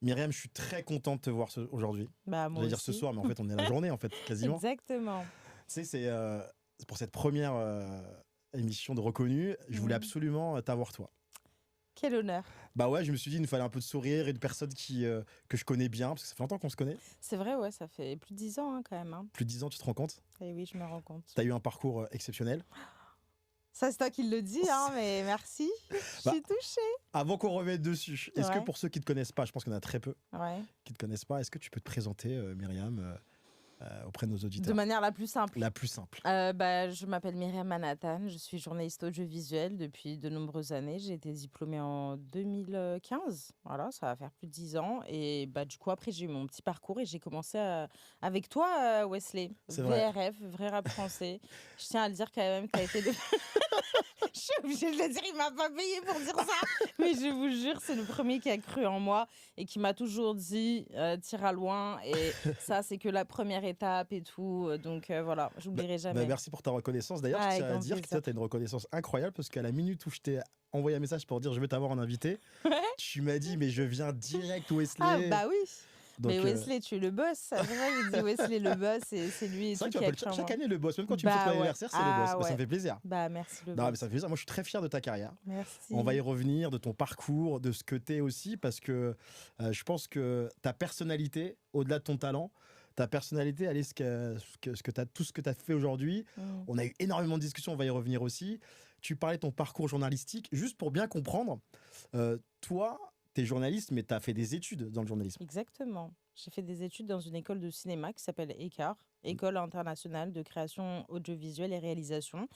Myriam, je suis très content de te voir aujourd'hui. Bah, moi J'allais dire ce aussi. soir, mais en fait, on est à la journée, en fait, quasiment. Exactement. Tu sais, c'est pour cette première émission de Reconnu, je voulais Mhm. absolument t'avoir toi. Quel honneur. Bah ouais, je me suis dit, il nous fallait un peu de sourire et de personnes que je connais bien, parce que ça fait longtemps qu'on se connaît. C'est vrai, ouais, ça fait plus de 10 ans hein, quand même. Hein. Plus de 10 ans, tu te rends compte? Et oui, je me rends compte. Tu as eu un parcours exceptionnel. Ça, c'est toi qui le dis, hein, mais merci. Je Bah, suis touchée. Avant qu'on revienne dessus, est-ce que Ouais. pour ceux qui ne te connaissent pas, je pense qu'il y en a très peu Ouais. qui ne te connaissent pas, est-ce que tu peux te présenter, Myriam, auprès de nos De auditeurs? manière la plus simple. La plus simple. Je m'appelle Myriam Manhattan, je suis journaliste audiovisuel depuis de nombreuses années. J'ai été diplômée en 2015, voilà, ça va faire plus de 10 ans. Et du coup, après, j'ai eu mon petit parcours et j'ai commencé avec toi, Wesley. C'est vrai. VRF, vrai rap français. Je tiens à le dire quand même, tu as été le... Je suis obligée de le dire, il m'a pas payé pour dire ça. Mais je vous jure, c'est le premier qui a cru en moi et qui m'a toujours dit tire à loin. Et ça, c'est que la première étape et tout. Donc voilà, j'oublierai jamais. Merci pour ta reconnaissance. D'ailleurs, Ah, je avec tiens à grand dire que plaisir. tu as une reconnaissance incroyable parce qu'à la minute où je t'ai envoyé un message pour dire je veux t'avoir en invité, Ouais. tu m'as dit mais je viens direct Wesley. Ah, bah oui. Donc, Mais Wesley, tu es le boss. C'est vrai, il dit Wesley le boss et c'est lui et c'est vrai tout que tu qui a m'appelles cru en chaque moi. année le boss, même quand tu me fais Bah ton ouais. anniversaire, c'est le Ah boss. Bah, ça ouais. me fait plaisir. Bah merci le Non, mais boss. ça me fait plaisir. Moi, je suis très fier de ta carrière. Merci. On va y revenir, de ton parcours, de ce que tu es aussi, parce que je pense que ta personnalité, au-delà de ton talent, ta personnalité, allez, tout ce que tu as fait aujourd'hui, Mm. on a eu énormément de discussions, on va y revenir aussi. Tu parlais de ton parcours journalistique, juste pour bien comprendre, toi, tu es journaliste, mais tu as fait des études dans le journalisme. Exactement. J'ai fait des études dans une école de cinéma qui s'appelle ECAR, École internationale de création audiovisuelle et réalisation.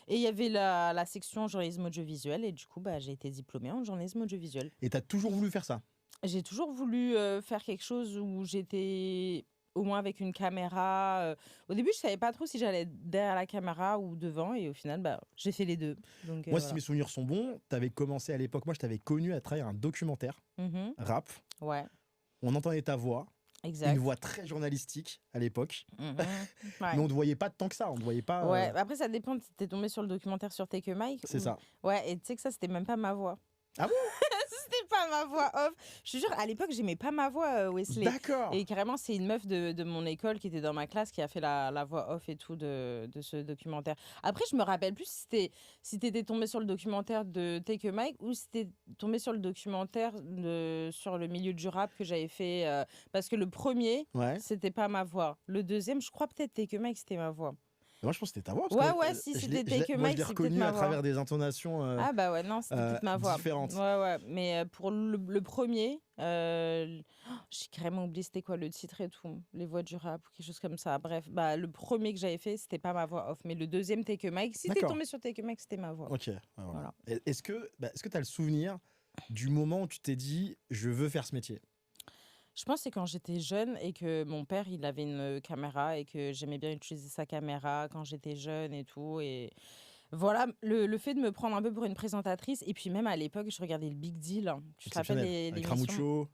Et il y avait la section journalisme audiovisuel et du coup, j'ai été diplômée en journalisme audiovisuel. Et tu as toujours voulu faire ça. J'ai toujours voulu faire quelque chose où j'étais au moins avec une caméra. Au début, je savais pas trop si j'allais être derrière la caméra ou devant et au final, j'ai fait les deux. Donc, Moi, si voilà. mes souvenirs sont bons, tu avais commencé à l'époque, moi je t'avais connu à travers un documentaire, Mhm. rap. Ouais, On entendait ta voix, exact. une voix très journalistique à l'époque. Mhm. Mais Ouais. on ne te voyait pas tant que ça, on ne te voyait pas. Ouais, après ça dépend, t'es tombé sur le documentaire sur Take a Mike C'est ou- ça. Ouais, et tu sais que ça c'était même pas ma voix. Ah bon? C'était pas ma voix off. Je te jure, à l'époque j'aimais pas ma voix, Wesley. D'accord. Et carrément, c'est une meuf de mon école qui était dans ma classe qui a fait la voix off et tout de ce documentaire. Après, je me rappelle plus si t'étais tombé sur le documentaire de Take a Mike ou si t'étais tombé sur le documentaire sur le milieu du rap que j'avais fait. Parce que le premier, Ouais. c'était pas ma voix. Le deuxième, je crois peut-être Take a Mike, c'était ma voix. Moi, je pense que c'était ta voix. Ouais, ouais, si, c'était Take a Moi, je Mike, l'ai c'est peut-être reconnu ma à voix. travers des intonations. Ah bah ouais, non, c'était peut-être ma voix. différentes. Ouais, ouais. Mais pour le premier, j'ai carrément oublié c'était quoi le titre et tout. Les voix du rap ou quelque chose comme ça. Bref, le premier que j'avais fait, c'était pas ma voix off. Mais le deuxième, Take a Mike, si t'es D'accord. tombé sur Take a Mike, c'était ma voix. Ok. Ouais, voilà. Voilà. Est-ce que tu as le souvenir du moment où tu t'es dit je veux faire ce métier? Je pense que c'est quand j'étais jeune et que mon père, il avait une caméra et que j'aimais bien utiliser sa caméra quand j'étais jeune et tout. Et voilà, le fait de me prendre un peu pour une présentatrice. Et puis même à l'époque, je regardais le Big Deal. Tu te rappelles Exceptionnel. Avec l'émission Ramucho.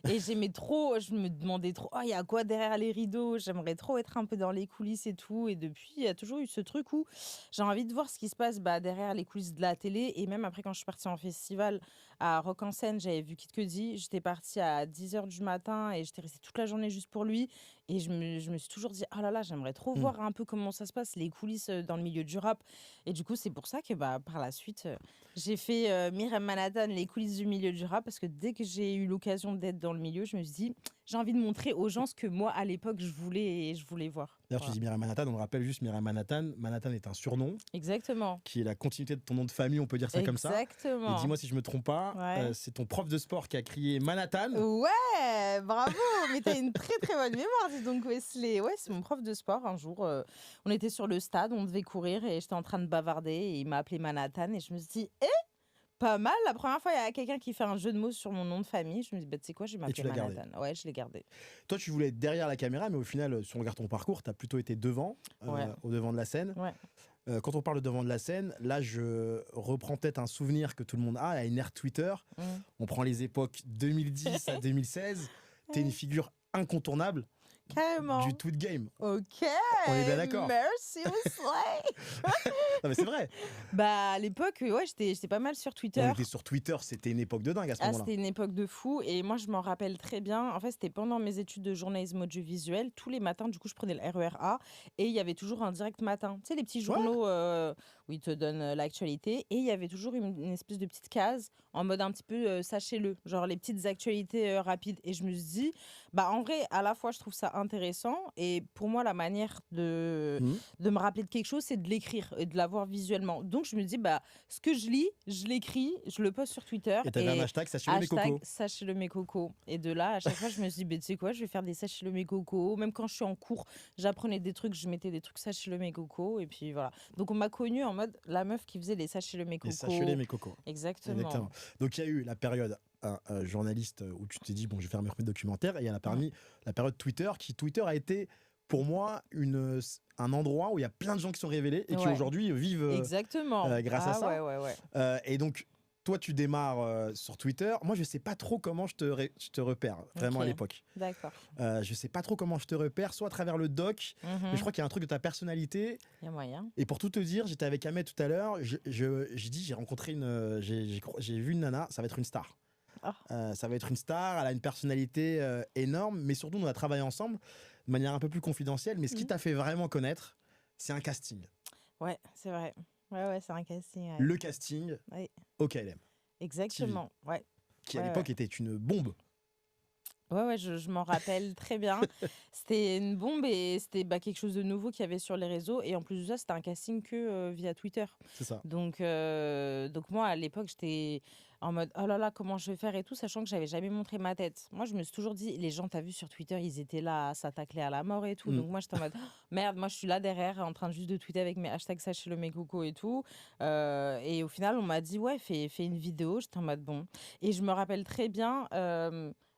Et j'aimais trop, je me demandais trop, il y a quoi derrière les rideaux? J'aimerais trop être un peu dans les coulisses et tout. Et depuis, il y a toujours eu ce truc où j'ai envie de voir ce qui se passe derrière les coulisses de la télé. Et même après, quand je suis partie en festival à Rock en Seine, j'avais vu Kid Cudi. J'étais partie à 10h du matin et j'étais restée toute la journée juste pour lui. Et je me suis toujours dit, oh là là, j'aimerais trop voir un peu comment ça se passe, les coulisses dans le milieu du rap. Et du coup, c'est pour ça que par la suite, j'ai fait Myriam Manhattan, les coulisses du milieu du rap, parce que dès que j'ai eu l'occasion d'être dans le milieu, je me suis dit, j'ai envie de montrer aux gens ce que moi, à l'époque, je voulais voir. D'ailleurs, Voilà. tu dis Myriam Manhattan, on rappelle juste Myriam Manhattan. Manhattan est un surnom Exactement. qui est la continuité de ton nom de famille, on peut dire ça comme ça. Exactement. Et dis-moi si je me trompe pas, Ouais. c'est ton prof de sport qui a crié Manhattan. Ouais, bravo, mais t'as une très très bonne mémoire, dis donc Wesley. Ouais, c'est mon prof de sport. Un jour, on était sur le stade, on devait courir et j'étais en train de bavarder et il m'a appelé Manhattan et je me suis dit, pas mal. La première fois, il y a quelqu'un qui fait un jeu de mots sur mon nom de famille. Je me dis, tu sais quoi, je vais tu m'appeler l'as gardé. Manhattan. Ouais, je l'ai gardé. Toi, tu voulais être derrière la caméra, mais au final, si on regarde ton parcours, tu as plutôt été devant, Ouais. au devant de la scène. Ouais. Quand on parle de devant de la scène, là, je reprends peut-être un souvenir que tout le monde a, à une ère Twitter. On prend les époques 2010 à 2016. Tu es une figure incontournable. Carrément. du tweet game. Ok. On est bien d'accord. Merci, we slay. Non, mais c'est vrai. Bah, à l'époque, ouais, j'étais pas mal sur Twitter. On était sur Twitter, c'était une époque de dingue à ce Ah, moment-là. c'était une époque de fou. Et moi, je m'en rappelle très bien. En fait, c'était pendant mes études de journalisme audiovisuel. Tous les matins, du coup, je prenais le RER A. Et il y avait toujours un direct matin. Tu sais, les petits journaux où ils te donnent l'actualité. Et il y avait toujours une espèce de petite case en mode un petit peu sachez-le. Genre les petites actualités rapides. Et je me suis dit, bah, en vrai, à la fois, je trouve ça intéressant. Et pour moi, la manière Mhm. de me rappeler de quelque chose, c'est de l'écrire et de l'avoir visuellement. Donc, je me dis, bah, ce que je lis, je l'écris, je le poste sur Twitter. Et t'avais un hashtag, sachez-le mes cocos. Sachez-le mes cocos. Et de là, à chaque fois, je me suis dit, bah, tu sais quoi, je vais faire des sachez-le mes cocos. Même quand je suis en cours, j'apprenais des trucs, je mettais des trucs sachez-le mes cocos. Et puis voilà. Donc, on m'a connue en mode la meuf qui faisait les sachez-le mes Et cocos. sachez-le mes cocos. Exactement. Donc il y a eu la période journaliste où tu t'es dit, bon, je vais faire mes premiers documentaires. Et il y a la période Twitter, Twitter a été pour moi un endroit où il y a plein de gens qui sont révélés et qui aujourd'hui vivent grâce à ça. Ouais. Et donc, toi, tu démarres sur Twitter. Moi, je sais pas trop comment je te repère, vraiment à l'époque. D'accord. Je sais pas trop comment je te repère, soit à travers le doc, mais je crois qu'il y a un truc de ta personnalité. Il y a moyen. Et pour tout te dire, j'étais avec Ahmed tout à l'heure, j'ai rencontré j'ai vu une nana, ça va être une star. Ça va être une star, elle a une personnalité énorme, mais surtout, on a travaillé ensemble de manière un peu plus confidentielle. Mais ce qui t'a fait vraiment connaître, c'est un casting. Ouais, c'est vrai. Ouais, c'est un casting. Ouais. Le casting au KLM. Exactement, TV, qui à l'époque était une bombe. Ouais, je m'en rappelle très bien. C'était une bombe et c'était quelque chose de nouveau qu'il y avait sur les réseaux. Et en plus de ça, c'était un casting que via Twitter. C'est ça. Donc moi, à l'époque, j'étais en mode oh là là, comment je vais faire et tout, sachant que j'avais jamais montré ma tête. Moi, je me suis toujours dit, les gens, t'as vu sur Twitter, ils étaient là à s'attaquer à la mort et tout. Donc moi, j'étais en mode merde, moi, je suis là derrière, en train juste de tweeter avec mes hashtags sachez-le mes cocos et tout. Et au final, on m'a dit, ouais, fais une vidéo. J'étais en mode bon. Et je me rappelle très bien.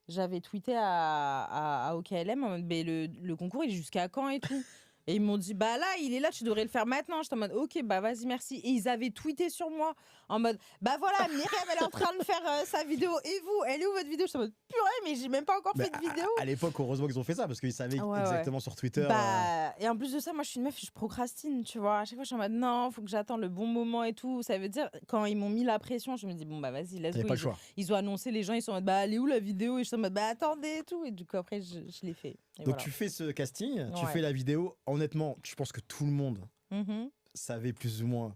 J'avais tweeté à OKLM en mode, le concours il est jusqu'à quand et tout. Et ils m'ont dit, bah là, il est là, tu devrais le faire maintenant. J'étais en mode, ok, bah vas-y, merci. Et ils avaient tweeté sur moi en mode, bah voilà, Myriam, elle est en train de faire sa vidéo. Et vous, elle est où votre vidéo? J'étais en mode, purée, mais j'ai même pas encore fait de vidéo. À l'époque, heureusement qu'ils ont fait ça parce qu'ils savaient exactement sur Twitter. Et en plus de ça, moi, je suis une meuf, je procrastine, tu vois. À chaque fois, je suis en mode, non, faut que j'attende le bon moment et tout. Ça veut dire, quand ils m'ont mis la pression, je me dis, bon, bah vas-y, laisse go. Pas le choix. Ils ont annoncé, les gens, ils sont en mode, bah elle est où la vidéo? Et je suis en mode, bah attendez et tout. Et du coup, après, je l'ai fait. Et donc, tu fais ce casting, tu fais la vidéo. Honnêtement, je pense que tout le monde savait plus ou moins.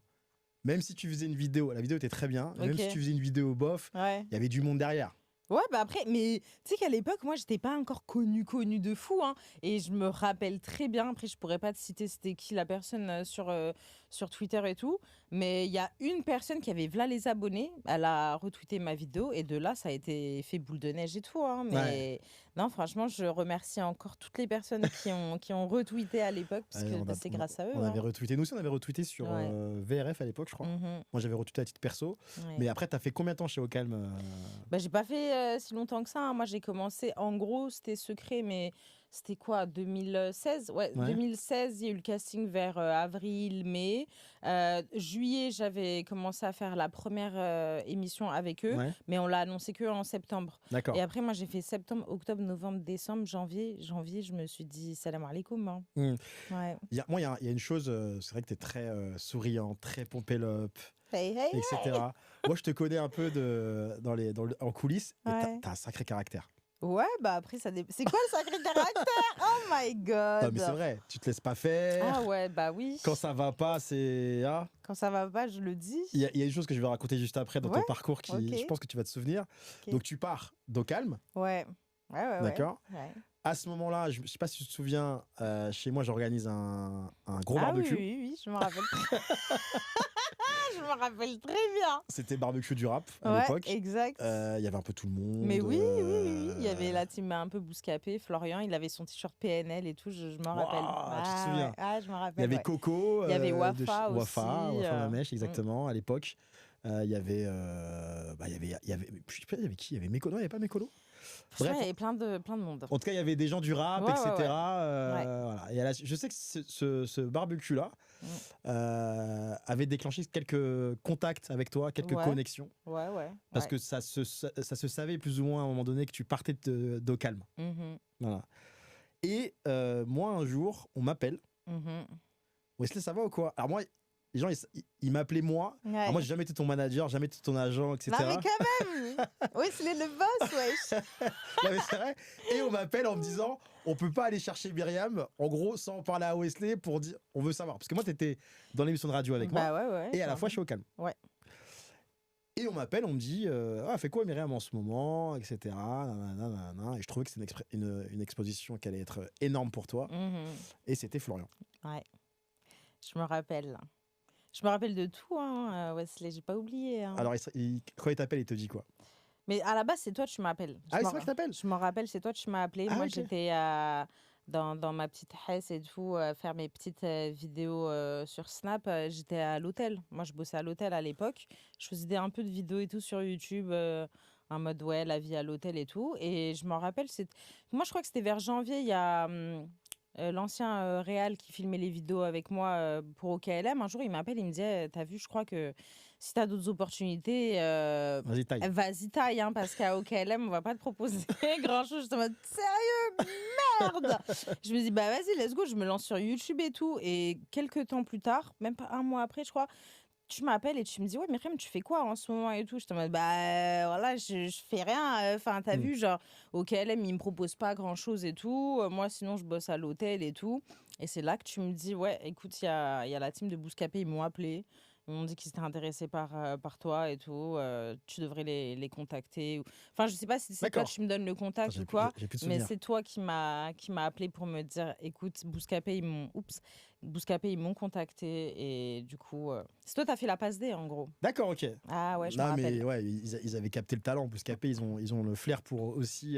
Même si tu faisais une vidéo, la vidéo était très bien. Même si tu faisais une vidéo bof, il y avait du monde derrière. Ouais, bah après, mais tu sais qu'à l'époque, moi, j'étais pas encore connue de fou, hein. Et je me rappelle très bien, après, je pourrais pas te citer c'était qui la personne sur Twitter et tout, mais il y a une personne qui avait v'là les abonnés, elle a retweeté ma vidéo, et de là, ça a été fait boule de neige et tout, hein. Mais non, franchement, je remercie encore toutes les personnes qui ont retweeté à l'époque, parce que c'est grâce à eux. On avait retweeté, nous aussi, on avait retweeté sur VRF à l'époque, je crois. Moi, j'avais retweeté à titre perso. Mais après, t'as fait combien de temps chez Ocalm? Bah, j'ai pas fait si longtemps que ça, hein. Moi, j'ai commencé, en gros, c'était secret, mais c'était quoi, 2016? Ouais, 2016, il y a eu le casting vers avril, mai. Juillet, j'avais commencé à faire la première émission avec eux, mais on l'a annoncé qu'en septembre. D'accord. Et après, moi, j'ai fait septembre, octobre, novembre, décembre, janvier, je me suis dit salam alaikum, hein. Il y a une chose, c'est vrai que tu es très souriant, très pompélope, etc. Moi, je te connais un peu en coulisses, et t'as un sacré caractère. Ouais, bah après, c'est quoi le sacré caractère? Oh my God! Non, mais c'est vrai, tu te laisses pas faire. Ah ouais, bah oui. Quand ça va pas, c'est... Quand ça va pas, je le dis. Il y a une chose que je vais raconter juste après dans ton parcours qui, je pense que tu vas te souvenir. Donc, tu pars d'Ocalm. Ouais. D'accord. À ce moment-là, je sais pas si tu te souviens, chez moi, j'organise un gros barbecue. Oui, je me rappelle. Je me rappelle très bien. C'était barbecue du rap à l'époque. Exact. Il y avait un peu tout le monde. Mais oui. Il y avait la team un peu bouscapé. Florian, il avait son t-shirt PNL et tout. Je m'en rappelle. Tu te souviens? Je me rappelle. Il y avait Coco. Il y avait Wafa aussi. Wafa Mamèche, exactement, à l'époque. Il y avait. Je sais pas, il y avait qui? Il y avait Mécolo. Il n'y avait pas Mécolo? Bref, il y avait plein de monde. En tout cas, il y avait des gens du rap, etc. Voilà. Et je sais que ce barbecue-là avait déclenché quelques contacts avec toi, quelques connexions. Parce que ça se savait plus ou moins à un moment donné que tu partais d'Ocalm. Voilà. Et moi, un jour, on m'appelle. Wesley, ça va ou quoi? Alors moi, les gens, ils m'appelaient moi. Ouais. Alors moi, j'ai jamais été ton manager, jamais été ton agent, etc. Non, mais quand même. Wesley le boss, wesh. Non, mais c'est vrai. Et on m'appelle en me disant, on peut pas aller chercher Myriam, en gros, sans parler à Wesley pour dire, on veut savoir. Parce que moi, t'étais dans l'émission de radio avec moi. Ouais, et à la fois, je suis au calme. Ouais. Et on m'appelle, on me dit, fait quoi Myriam en ce moment, etc. Nanana. Et je trouvais que c'était une exposition qui allait être énorme pour toi. Et c'était Florian. Ouais. Je me rappelle. Je me rappelle de tout, hein, Wesley, j'ai pas oublié. Hein. Alors, quand il t'appelle, il te dit quoi? Mais à la base, c'est toi tu m'appelles. Ah, c'est toi qui t'appelles? Je me rappelle, c'est toi tu m'as appelé. Ah, moi, okay. J'étais dans ma petite hesse et tout, faire mes petites vidéos sur Snap. J'étais à l'hôtel. Moi, je bossais à l'hôtel à l'époque. Je faisais un peu de vidéos et tout sur YouTube, en mode, ouais, la vie à l'hôtel et tout. Et je me rappelle, moi, je crois que c'était vers janvier, il y a... l'ancien réal qui filmait les vidéos avec moi pour OKLM, un jour il m'appelle, il me dit t'as vu, je crois que si t'as d'autres opportunités, vas-y taille, hein, parce qu'à OKLM on va pas te proposer grand chose. Je suis en mode sérieux, merde. Je me dis bah vas-y, let's go, je me lance sur YouTube et tout. Et quelques temps plus tard, même pas un mois après je crois, tu m'appelles et tu me dis ouais Myriam, tu fais quoi en ce moment et tout. Je te dis bah voilà, je fais rien, enfin t'as vu, genre au KLM ils me proposent pas grand chose et tout, moi sinon je bosse à l'hôtel et tout. Et c'est là que tu me dis ouais écoute, il y a la team de Bouscapé, ils m'ont appelé, ils m'ont dit qu'ils étaient intéressés par toi et tout, tu devrais les contacter. Enfin je sais pas si c'est toi tu me donnes le contact ou quoi, mais c'est toi qui m'a appelé pour me dire écoute Bouscapé ils m'ont contacté et du coup, c'est toi, t'as fait la passe D en gros. D'accord, ok. Ah ouais, je me rappelle. Non, mais ouais, ils avaient capté le talent. Bouscapé, ils ont le flair pour aussi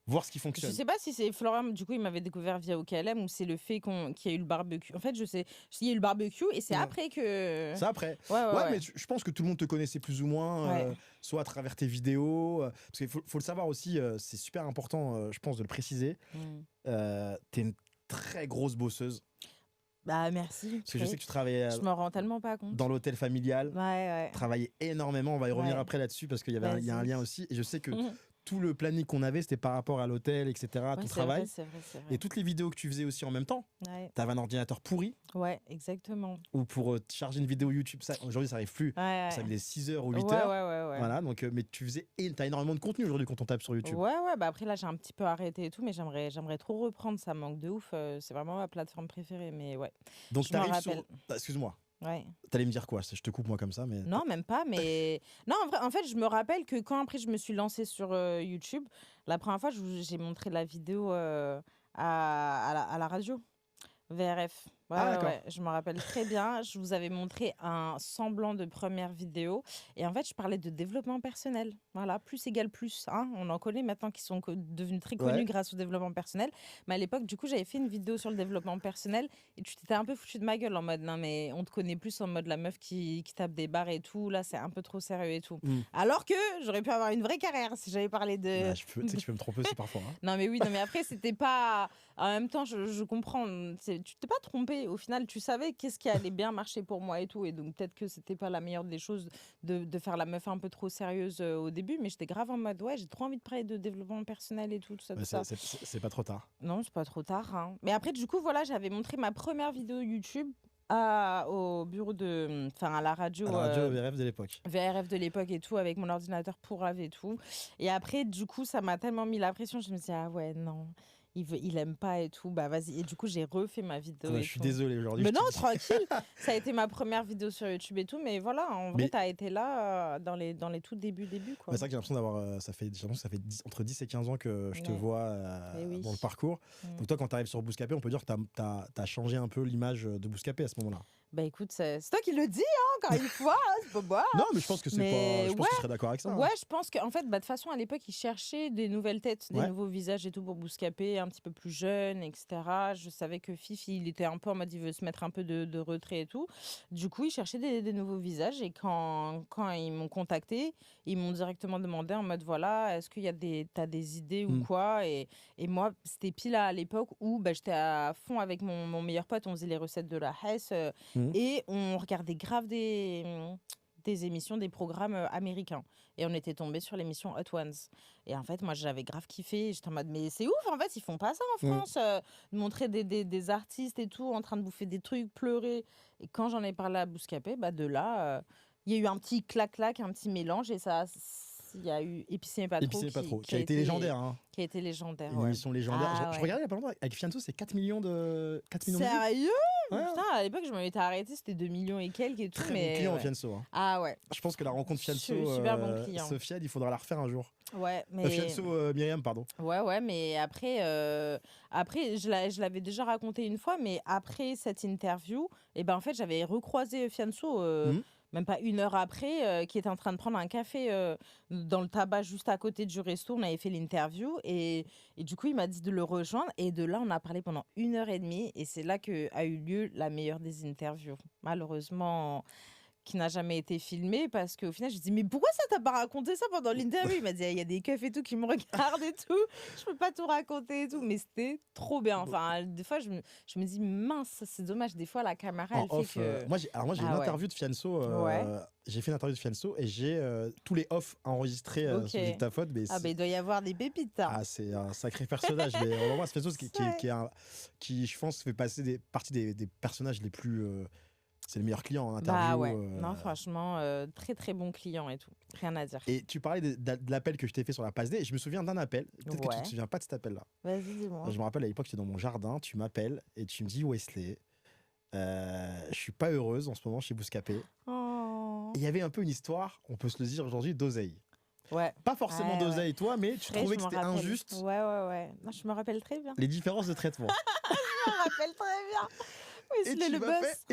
voir ce qui fonctionne. Je sais pas si c'est Florian, du coup, il m'avait découvert via OKLM ou c'est le fait qu'il y a eu le barbecue. En fait, je sais, il y a eu le barbecue et c'est après que. C'est après. Ouais, mais je pense que tout le monde te connaissait plus ou moins, soit à travers tes vidéos. Parce qu'il faut le savoir aussi, c'est super important, je pense, de le préciser. T'es une très grosse bosseuse. Bah merci. Parce que je sais que tu travaillais je me rends tellement pas compte. dans l'hôtel familial. Travaillais énormément. On va y revenir après là-dessus parce qu'il y a un lien aussi. Et je sais que tout le planning qu'on avait, c'était par rapport à l'hôtel, etc., tout travail. C'est vrai. Et toutes les vidéos que tu faisais aussi en même temps. T'avais un ordinateur pourri. Ouais, exactement. Ou pour charger une vidéo YouTube, aujourd'hui ça arrive plus. Ça met des 6 heures ou 8 heures. Voilà, donc, mais t'as énormément de contenu aujourd'hui quand on tape sur YouTube. Ouais, bah après là j'ai un petit peu arrêté et tout, mais j'aimerais trop reprendre, ça manque de ouf. C'est vraiment ma plateforme préférée, mais ouais. Donc t'arrives sur... Excuse-moi. Ouais. T'allais me dire quoi? Je te coupe moi comme ça, mais... Non, même pas, mais... Non, en fait, je me rappelle que quand après je me suis lancée sur YouTube, la première fois, j'ai montré la vidéo à la radio, VRF. Ouais, je me rappelle très bien. Je vous avais montré un semblant de première vidéo. Et en fait, je parlais de développement personnel. Voilà, plus égale plus. Hein. On en connaît maintenant qui sont devenus très connus grâce au développement personnel. Mais à l'époque, du coup, j'avais fait une vidéo sur le développement personnel. Et tu t'étais un peu foutu de ma gueule en mode, non, mais on te connaît plus en mode la meuf qui tape des barres et tout. Là, c'est un peu trop sérieux et tout. Alors que j'aurais pu avoir une vraie carrière si j'avais parlé de... tu sais que je peux me tromper aussi parfois. Hein. Non, mais oui, mais après, c'était pas... En même temps, je comprends. Tu t'es pas trompé. Au final, tu savais qu'est-ce qui allait bien marcher pour moi et tout. Et donc, peut-être que c'était pas la meilleure des choses de faire la meuf un peu trop sérieuse au début. Mais j'étais grave en mode, ouais, j'ai trop envie de parler de développement personnel et tout ça. C'est pas trop tard. Non, c'est pas trop tard. Hein. Mais après, du coup, voilà, j'avais montré ma première vidéo YouTube au bureau de... Enfin, à la radio. À la radio VRF de l'époque. VRF de l'époque et tout, avec mon ordinateur pourrave et tout. Et après, du coup, ça m'a tellement mis la pression. Je me suis dit, ah ouais, non... Il aime pas et tout, bah vas-y. Et du coup, j'ai refait ma vidéo. Je suis désolé aujourd'hui. Mais non, tranquille. Ça a été ma première vidéo sur YouTube et tout, mais voilà, en vrai, t'as été là dans les tout débuts, quoi. C'est vrai que j'ai l'impression d'avoir. Ça fait entre 10 et 15 ans que je te vois dans le parcours. Donc, toi, quand tu arrives sur Bouscapé, on peut dire que t'as changé un peu l'image de Bouscapé à ce moment-là. Bah écoute, c'est toi qui le dis, hein, encore une fois, c'est pas moi. Non, mais je pense que c'est pas. Je pense que tu serais d'accord avec ça. Ouais, je pense qu'en fait, de toute façon, à l'époque, ils cherchaient des nouvelles têtes, des nouveaux visages et tout pour Bouscapé, un petit peu plus jeune, etc. Je savais que Fifi, il était un peu en mode, il veut se mettre un peu de retrait et tout. Du coup, ils cherchaient des nouveaux visages et quand ils m'ont contacté, ils m'ont directement demandé en mode, voilà, est-ce qu'il y a t'as des idées ou quoi et moi, c'était pile à l'époque où j'étais à fond avec mon meilleur pote, on faisait les recettes de la Hesse. Et on regardait grave des des émissions, des programmes américains. Et on était tombé sur l'émission Hot Ones. Et en fait, moi, j'avais grave kiffé. J'étais en mode, mais c'est ouf, en fait, ils font pas ça en France. De montrer des artistes et tout, en train de bouffer des trucs, pleurer. Et quand j'en ai parlé à Bouscapé, de là, il y a eu un petit clac-clac, un petit mélange. Et ça, il y a eu Épicé mais pas trop. Qui a été légendaire. Hein. Qui a été légendaire, Une émission légendaire. Je regardais il y a pas longtemps, avec Fianso, c'est 4 millions de... 4 millions de vues. Sérieux? Ouais. Putain, à l'époque, je m'étais arrêtée, c'était 2 millions et quelques et tout. Très mais bon client, Fianso. Hein. Ah ouais. Je pense que la rencontre Fianso, Super bon client. Sofiane, il faudra la refaire un jour. Ouais, mais... Fianso, Myriam, pardon. Ouais, mais après, je l'avais déjà raconté une fois, mais après cette interview, en fait, j'avais recroisé Fianso, même pas une heure après, qui était en train de prendre un café dans le tabac juste à côté du resto. On avait fait l'interview et du coup, il m'a dit de le rejoindre. Et de là, on a parlé pendant 1 heure et demie et c'est là qu'a eu lieu la meilleure des interviews. Malheureusement, qui n'a jamais été filmé parce qu'au final, je dis mais pourquoi ça t'a pas raconté ça pendant l'interview? Il m'a dit il y a des keufs et tout qui me regardent et tout, je peux pas tout raconter et tout, mais c'était trop bien. Enfin, des fois, je me dis mince, c'est dommage. Des fois, la caméra, elle off, fait que. moi, j'ai une interview de Fianso. J'ai fait une interview de Fianso et j'ai tous les off enregistrés sur dictaphone. Mais il doit y avoir des pépites. Hein. Ah, c'est un sacré personnage. Mais on va voir Fianso qui, je pense, fait partie des personnages les plus. C'est le meilleur client en interview. Non, franchement, très très bon client et tout. Rien à dire. Et tu parlais de l'appel que je t'ai fait sur la passe D. Et je me souviens d'un appel. Peut-être que tu te souviens pas de cet appel-là. Vas-y, dis-moi. Je me rappelle à l'époque, j'étais dans mon jardin. Tu m'appelles et tu me dis Wesley, je suis pas heureuse en ce moment chez Bouscapé. Oh. Il y avait un peu une histoire, on peut se le dire aujourd'hui, d'oseille. Ouais. Pas forcément d'oseille, toi, mais tu trouvais que c'était injuste. Ouais. Non, je me rappelle très bien. Les différences de traitement. Je me rappelle très bien. Et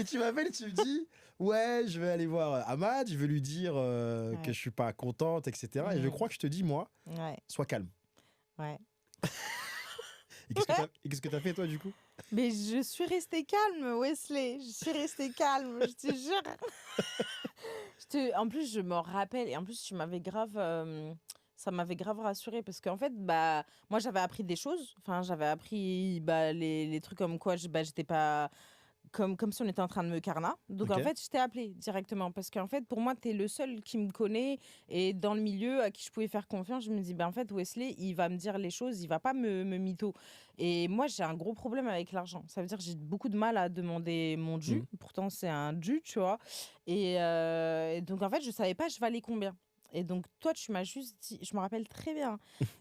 tu m'appelles et tu me dis ouais, je vais aller voir Ahmad, je vais lui dire que je suis pas contente, etc. Et je crois que je te dis moi, sois calme. Ouais. Et qu'est-ce que t'as fait toi du coup? Mais je suis restée calme, Wesley. Je suis restée calme, je te jure. En plus, je me rappelle et en plus, tu m'avais grave. Ça m'avait grave rassurée parce qu'en fait, moi, j'avais appris des choses. Enfin, j'avais appris les trucs comme quoi j'étais pas. Comme si on était en train de me carna. Donc, en fait, je t'ai appelé directement parce qu'en fait, pour moi, tu es le seul qui me connaît et dans le milieu à qui je pouvais faire confiance. Je me dis, en fait, Wesley, il va me dire les choses, il va pas me mytho. Et moi, j'ai un gros problème avec l'argent. Ça veut dire que j'ai beaucoup de mal à demander mon dû. Pourtant, c'est un dû, tu vois. Et donc, en fait, je savais pas je valais combien. Et donc, toi, tu m'as juste dit, je me rappelle très bien,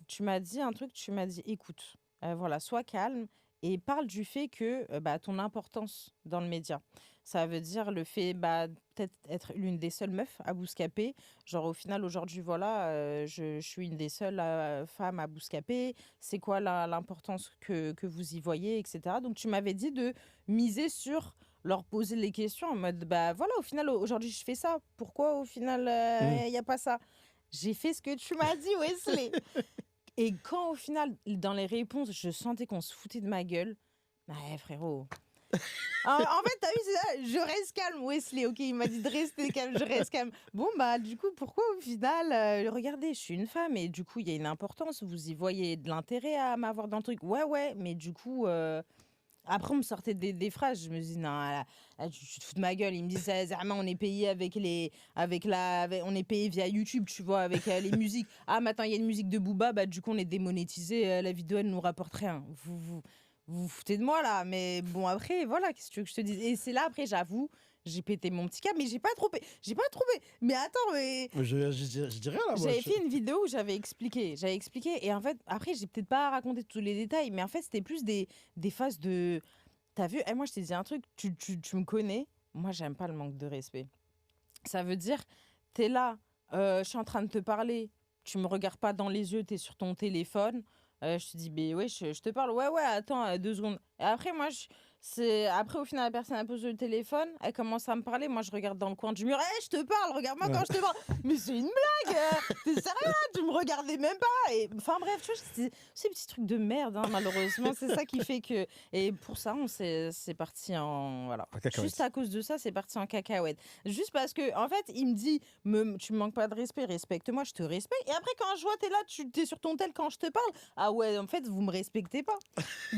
tu m'as dit un truc, tu m'as dit, écoute, voilà, sois calme. Et parle du fait que ton importance dans le média. Ça veut dire le fait peut-être être l'une des seules meufs à Bouscapé. Genre au final, aujourd'hui, voilà, je suis une des seules femmes à Bouscapé. C'est quoi l'importance que vous y voyez, etc. Donc tu m'avais dit de miser sur leur poser les questions en mode, voilà, au final, aujourd'hui, je fais ça. Pourquoi au final, il n'y a pas ça? J'ai fait ce que tu m'as dit, Wesley. Et quand, au final, dans les réponses, je sentais qu'on se foutait de ma gueule, frérot. En fait, t'as vu, c'est ça, je reste calme, Wesley. Ok, il m'a dit de rester calme, je reste calme. Bon, du coup, pourquoi au final, regardez, je suis une femme et du coup, il y a une importance. Vous y voyez de l'intérêt à m'avoir dans le truc. Ouais, mais du coup... Après, on me sortait des phrases. Je me dis, non, là, tu te fous de ma gueule. Ils me disent, on est payé on est payé via YouTube, tu vois, avec les musiques. Ah, mais attends, il y a une musique de Booba, du coup, on est démonétisé. La vidéo, elle nous rapporte rien. Vous foutez de moi, là. Mais bon, après, voilà, qu'est-ce que tu veux que je te dise? Et c'est là, après, j'avoue, j'ai pété mon petit câble, mais j'ai pas trop. Mais attends, mais. Je dirais là, moi. J'avais fait une vidéo où j'avais expliqué. Et en fait, après, j'ai peut-être pas raconté tous les détails, mais en fait, c'était plus des phases de. T'as vu? Moi, je t'ai dit un truc, tu me connais. Moi, j'aime pas le manque de respect. Ça veut dire, t'es là, je suis en train de te parler, tu me regardes pas dans les yeux, t'es sur ton téléphone. Je te dis, ouais, je te parle. Ouais, attends, 2 secondes. Et après, moi, après, au final, la personne a posé le téléphone, elle commence à me parler. Moi, je regarde dans le coin du mur. Je te parle, regarde-moi quand je te parle. Mais c'est une blague. T'es sérieux? Tu me regardais même pas. Enfin, bref, tu vois, c'est ces petits trucs de merde, malheureusement. C'est ça qui fait que. Et pour ça, c'est parti en. Voilà. Juste à cause de ça, c'est parti en cacahuète. Juste parce que, en fait, il me dit, tu me manques pas de respect, respecte-moi, je te respecte. Et après, quand je vois, t'es là, t'es sur ton tel quand je te parle. Ah ouais, en fait, vous me respectez pas.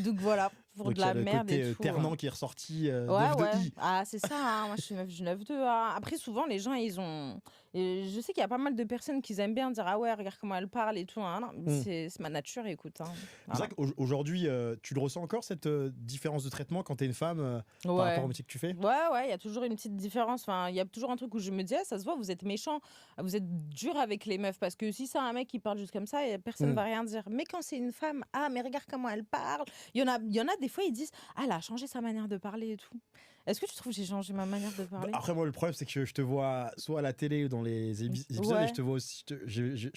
Donc voilà. pour Donc de il y a la le merde et côté tout. Ternant qui est ressorti Ouais, 9-2i. Ah, c'est ça, hein. Moi, je suis 9 du 9-2, hein. Après, souvent, les gens, ils ont. Et je sais qu'il y a pas mal de personnes qui aiment bien dire ah ouais, regarde comment elle parle et tout, hein. Non, Hmm. c'est ma nature, écoute. Hein. C'est Voilà. vrai qu'aujourd'hui, tu le ressens encore cette différence de traitement quand t'es une femme par rapport Ouais. au métier que tu fais? Ouais, il y a toujours une petite différence. Enfin, il y a toujours un truc où je me dis, ah, ça se voit, vous êtes méchant, vous êtes dur avec les meufs. Parce que si c'est un mec qui parle juste comme ça, personne Hmm. va rien dire. Mais quand c'est une femme, ah, mais regarde comment elle parle. Il y en a des fois, ils disent, ah, elle a changé sa manière de parler et tout. Est-ce que tu trouves que j'ai changé ma manière de Bah, parler? après, moi, le problème, c'est que je te vois soit à la télé ou dans les épisodes et je Ouais. te vois aussi. Je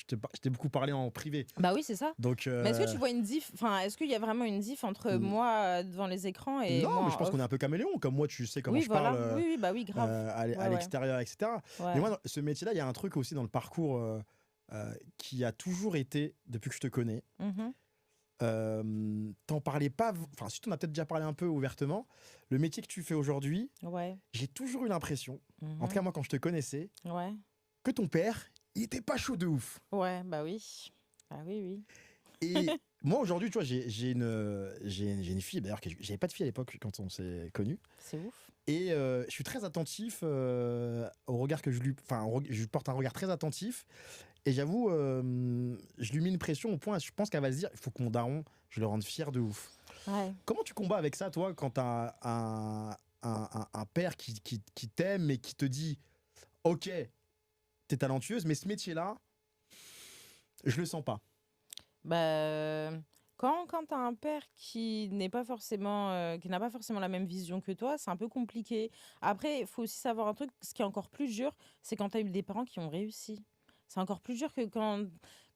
t'ai beaucoup parlé en privé. Bah oui, c'est ça. Donc, Mais est-ce que tu vois une diff, enfin, est-ce qu'il y a vraiment une diff entre hmm, moi devant les écrans et non, mais moi je en pense qu'on est off? un peu caméléon. Comme moi, tu sais comment Oui, je parle voilà. Oui, bah oui, grave. à Ouais, ouais. l'extérieur, etc. Mais Ouais. moi, dans ce métier-là, il y a un truc aussi dans le parcours qui a toujours été, depuis que je te connais. Mhm. T'en parlais pas, enfin, si t'en as peut-être déjà parlé un peu ouvertement. Le métier que tu fais aujourd'hui, Ouais. j'ai toujours eu l'impression, en tout Mhm. cas, moi, quand je te connaissais, Ouais. que ton père, il était pas chaud de ouf. Ouais, bah oui. Ah oui, oui. Et moi, aujourd'hui, tu vois, j'ai une fille, d'ailleurs, j'avais pas de fille à l'époque quand on s'est connus. C'est ouf. Et je suis très attentif au regard que je lui. Enfin, je lui porte un regard très attentif. Et j'avoue, je lui mets une pression au point, je pense qu'elle va se dire il faut que mon daron, je le rende fier de ouf. Ouais. Comment tu combats avec ça, toi, quand t'as un père qui t'aime et qui te dit ok, t'es talentueuse, mais ce métier-là, je le sens pas. Bah, quand tu as un père qui n'est pas forcément, qui n'a pas forcément la même vision que toi, c'est un peu compliqué. Après, il faut aussi savoir un truc, ce qui est encore plus dur, c'est quand tu as eu des parents qui ont réussi. C'est encore plus dur que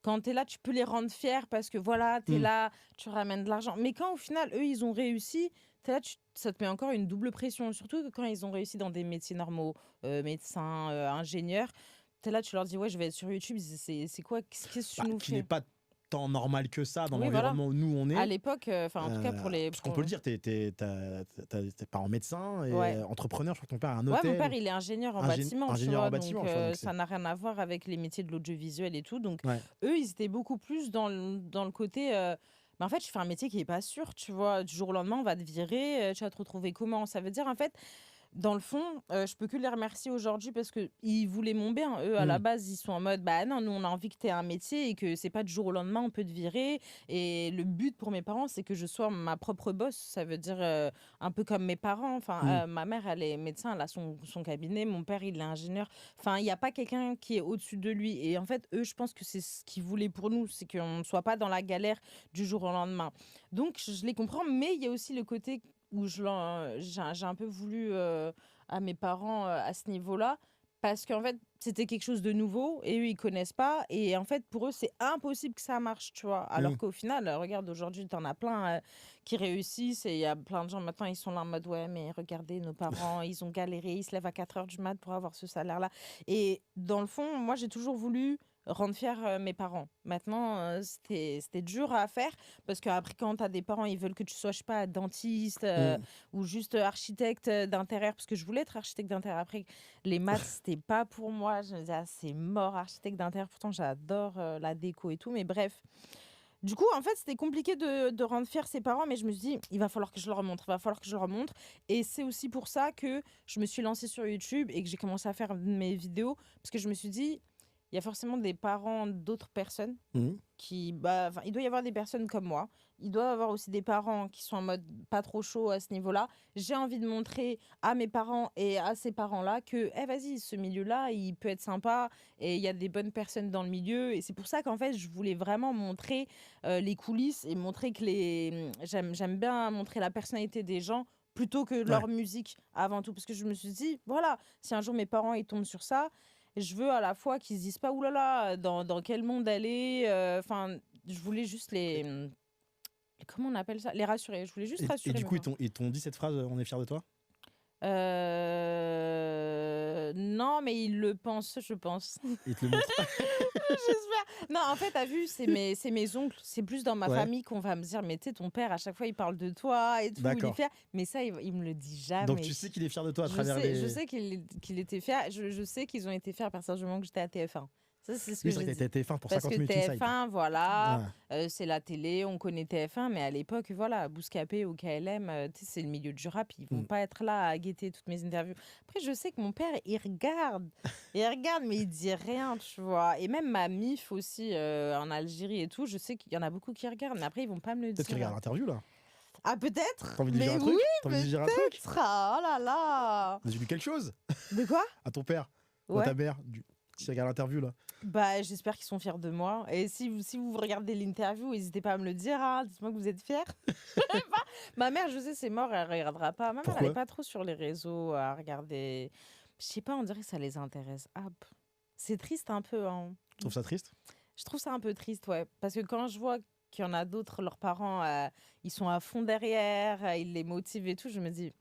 quand tu es là, tu peux les rendre fiers parce que voilà, tu es Hmm. là, tu ramènes de l'argent. Mais quand au final, eux, ils ont réussi, tu es là, ça te met encore une double pression. Surtout que quand ils ont réussi dans des métiers normaux, médecins, ingénieurs, tu es là, tu leur dis, ouais, je vais être sur YouTube, c'est quoi, qu'est-ce que tu Bah, nous qui n'est fais? pas tant normal que ça dans Oui, voilà. l'environnement où nous on À est. l'époque, enfin, en tout cas pour les Parce qu'on peut le dire, t'es parent médecin et ouais. entrepreneur, je crois que ton père a un Ouais, mon hôtel. père, il est ingénieur en bâtiment, tu Ingénieur en vois? Donc bâtiment, tu vois. Donc ça n'a rien à voir avec les métiers de l'audiovisuel et tout. Donc ouais. eux, ils étaient beaucoup plus dans le côté, bah, en fait, je fais un métier qui est pas sûr, tu vois? Du jour au lendemain, on va te virer, tu vas te retrouver comment? Ça veut dire, en fait, dans le fond, je peux que les remercier aujourd'hui parce qu'ils voulaient mon bien. Eux, à la Hmm. base, ils sont en mode: «Bah, non, nous, on a envie que tu aies un métier et que c'est pas du jour au lendemain, on peut te virer» et le but pour mes parents, c'est que je sois ma propre boss. Ça veut dire, un peu comme mes parents. Hmm. Enfin, ma mère, elle est médecin, elle a son cabinet. Mon père, il est ingénieur. Enfin, il y a pas quelqu'un qui est au-dessus de lui et en fait, eux, je pense que c'est ce qu'ils voulaient pour nous, c'est qu'on ne soit pas dans la galère du jour au lendemain. Donc je les comprends, mais il y a aussi le côté où j'ai un peu voulu, à mes parents, à ce niveau-là. Parce qu'en fait, c'était quelque chose de nouveau et eux, ils connaissent pas. Et en fait, pour eux, c'est impossible que ça marche, tu vois. Hmm. Alors qu'au final, regarde, aujourd'hui, t'en as plein qui réussissent. Et il y a plein de gens maintenant, ils sont là en mode, ouais, mais regardez, nos parents, ils ont galéré, ils se lèvent à 4 heures du mat pour avoir ce salaire-là. Et dans le fond, moi, j'ai toujours voulu rendre fiers mes parents. Maintenant, c'était dur à faire parce qu'après, quand tu as des parents, ils veulent que tu sois, je sais pas, dentiste Hmm. ou juste architecte d'intérieur, parce que je voulais être architecte d'intérieur. Après, les maths, c'était pas pour moi. Je me disais, ah, c'est mort, architecte d'intérieur. Pourtant, j'adore la déco et tout. Mais bref. Du coup, en fait, c'était compliqué de rendre fiers ses parents, mais je me suis dit, il va falloir que je leur montre, il va falloir que je leur montre. Et c'est aussi pour ça que je me suis lancée sur YouTube et que j'ai commencé à faire mes vidéos, parce que je me suis dit, il y a forcément des parents d'autres personnes Hmm. bah, il doit y avoir des personnes comme moi. Il doit y avoir aussi des parents qui sont en mode pas trop chaud à ce niveau-là. J'ai envie de montrer à mes parents et à ces parents-là que, eh, vas-y, ce milieu-là, il peut être sympa et il y a des bonnes personnes dans le milieu. Et c'est pour ça qu'en fait, je voulais vraiment montrer les coulisses et montrer que j'aime bien montrer la personnalité des gens plutôt que Ouais. leur musique avant tout. Parce que je me suis dit, voilà, si un jour mes parents ils tombent sur ça, je veux à la fois qu'ils se disent pas: «Ouh là là, dans quel monde elle est?» Enfin, je voulais juste comment on appelle ça? Les rassurer. Je voulais juste Et rassurer du mes coup, parents. ils t'ont dit cette phrase on est fiers de toi? Non, mais ils le pensent, je pense. Ils te le montrent? J'espère. Non, en fait, tu vu, c'est mes oncles. C'est plus dans ma Ouais, famille qu'on va me dire: «Mais tu sais, ton père, à chaque fois, il parle de toi et tout, il est d'accord. fier». Mais ça, il me le dit Donc jamais. tu sais qu'il est fier de toi à Je travers sais, je les. sais qu'il était fier. Je sais qu'ils ont été fiers à partir du moment que j'étais à TF1. Ça, c'est ce Oui, que c'est je vrai que dis. t'as TF1 pour Parce 50 que minutes inside. TF1, voilà, Ouais. c'est la télé, on connaît TF1, mais à l'époque, voilà, Bouscapé ou KLM, tu sais, c'est le milieu du rap, ils vont Mm. pas être là à guetter toutes mes interviews. Après, je sais que mon père, il regarde, mais il dit rien, tu vois. Et même ma mif aussi, en Algérie et tout, je sais qu'il y en a beaucoup qui regardent, mais après, ils vont pas me le Peut-être qu'il dire. regarde l'interview là. Ah, peut-être? T'as envie de lui dire Mais un truc? oui, T'as envie de lui dire un truc? peut-être! Ah, oh là là! J'ai lu quelque chose De quoi? à ton père ou à Ouais. ta mère qui regarde l'interview là. Bah, j'espère qu'ils sont fiers de moi. Et si vous regardez l'interview, n'hésitez pas à me le dire. Hein. Dites-moi que vous êtes fiers. Ma mère, je sais, c'est mort, elle regardera pas. Ma mère, elle Pourquoi? est pas trop sur les réseaux à regarder. Je sais pas, on dirait que ça les intéresse. Ah, c'est triste un peu. Hein. Tu trouves ça triste? Je trouve ça un peu triste, ouais. Parce que quand je vois qu'il y en a d'autres, leurs parents, ils sont à fond derrière, ils les motivent et tout, je me dis,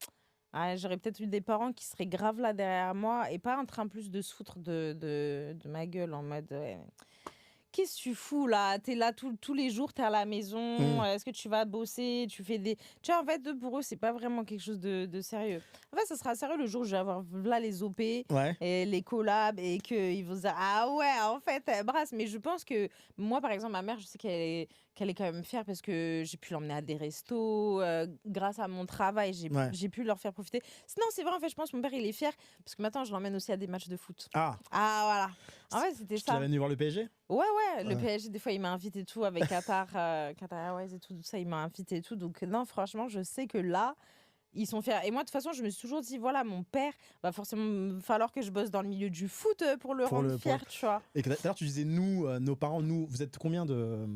ah, j'aurais peut-être eu des parents qui seraient grave là derrière moi et pas en train plus de se foutre de ma gueule en mode, ouais, qu'est-ce que tu fous là? T'es là tous les jours, t'es à la maison, est-ce que tu vas bosser? Tu fais des. Tu vois, en fait, pour eux, c'est pas vraiment quelque chose de sérieux. En fait, ça sera sérieux le jour où je vais avoir là les OP Ouais. et les collabs et qu'ils vont se dire ah ouais, en fait, elle brasse. Mais je pense que moi, par exemple, ma mère, je sais qu'elle est quand même fière parce que j'ai pu l'emmener à des restos. Grâce à mon travail, Ouais. j'ai pu leur faire profiter. Sinon, c'est vrai, en fait, je pense que mon père, il est fier parce que maintenant, je l'emmène aussi à des matchs de foot. Ah, Ah, voilà. En fait, c'était tu ça. l'avais venu voir le PSG? Ouais, le Ouais. PSG, des fois, il m'a invité et tout avec Qatar, Qatar Airways et tout ça, il m'a invité et tout. Donc, non, franchement, je sais que là, ils sont fiers. Et moi, de toute façon, je me suis toujours dit, voilà, mon père, va forcément falloir que je bosse dans le milieu du foot pour le Pour rendre le- pour fier, tu vois. Et d'ailleurs, tu disais nous, nos parents, nous, vous êtes combien de.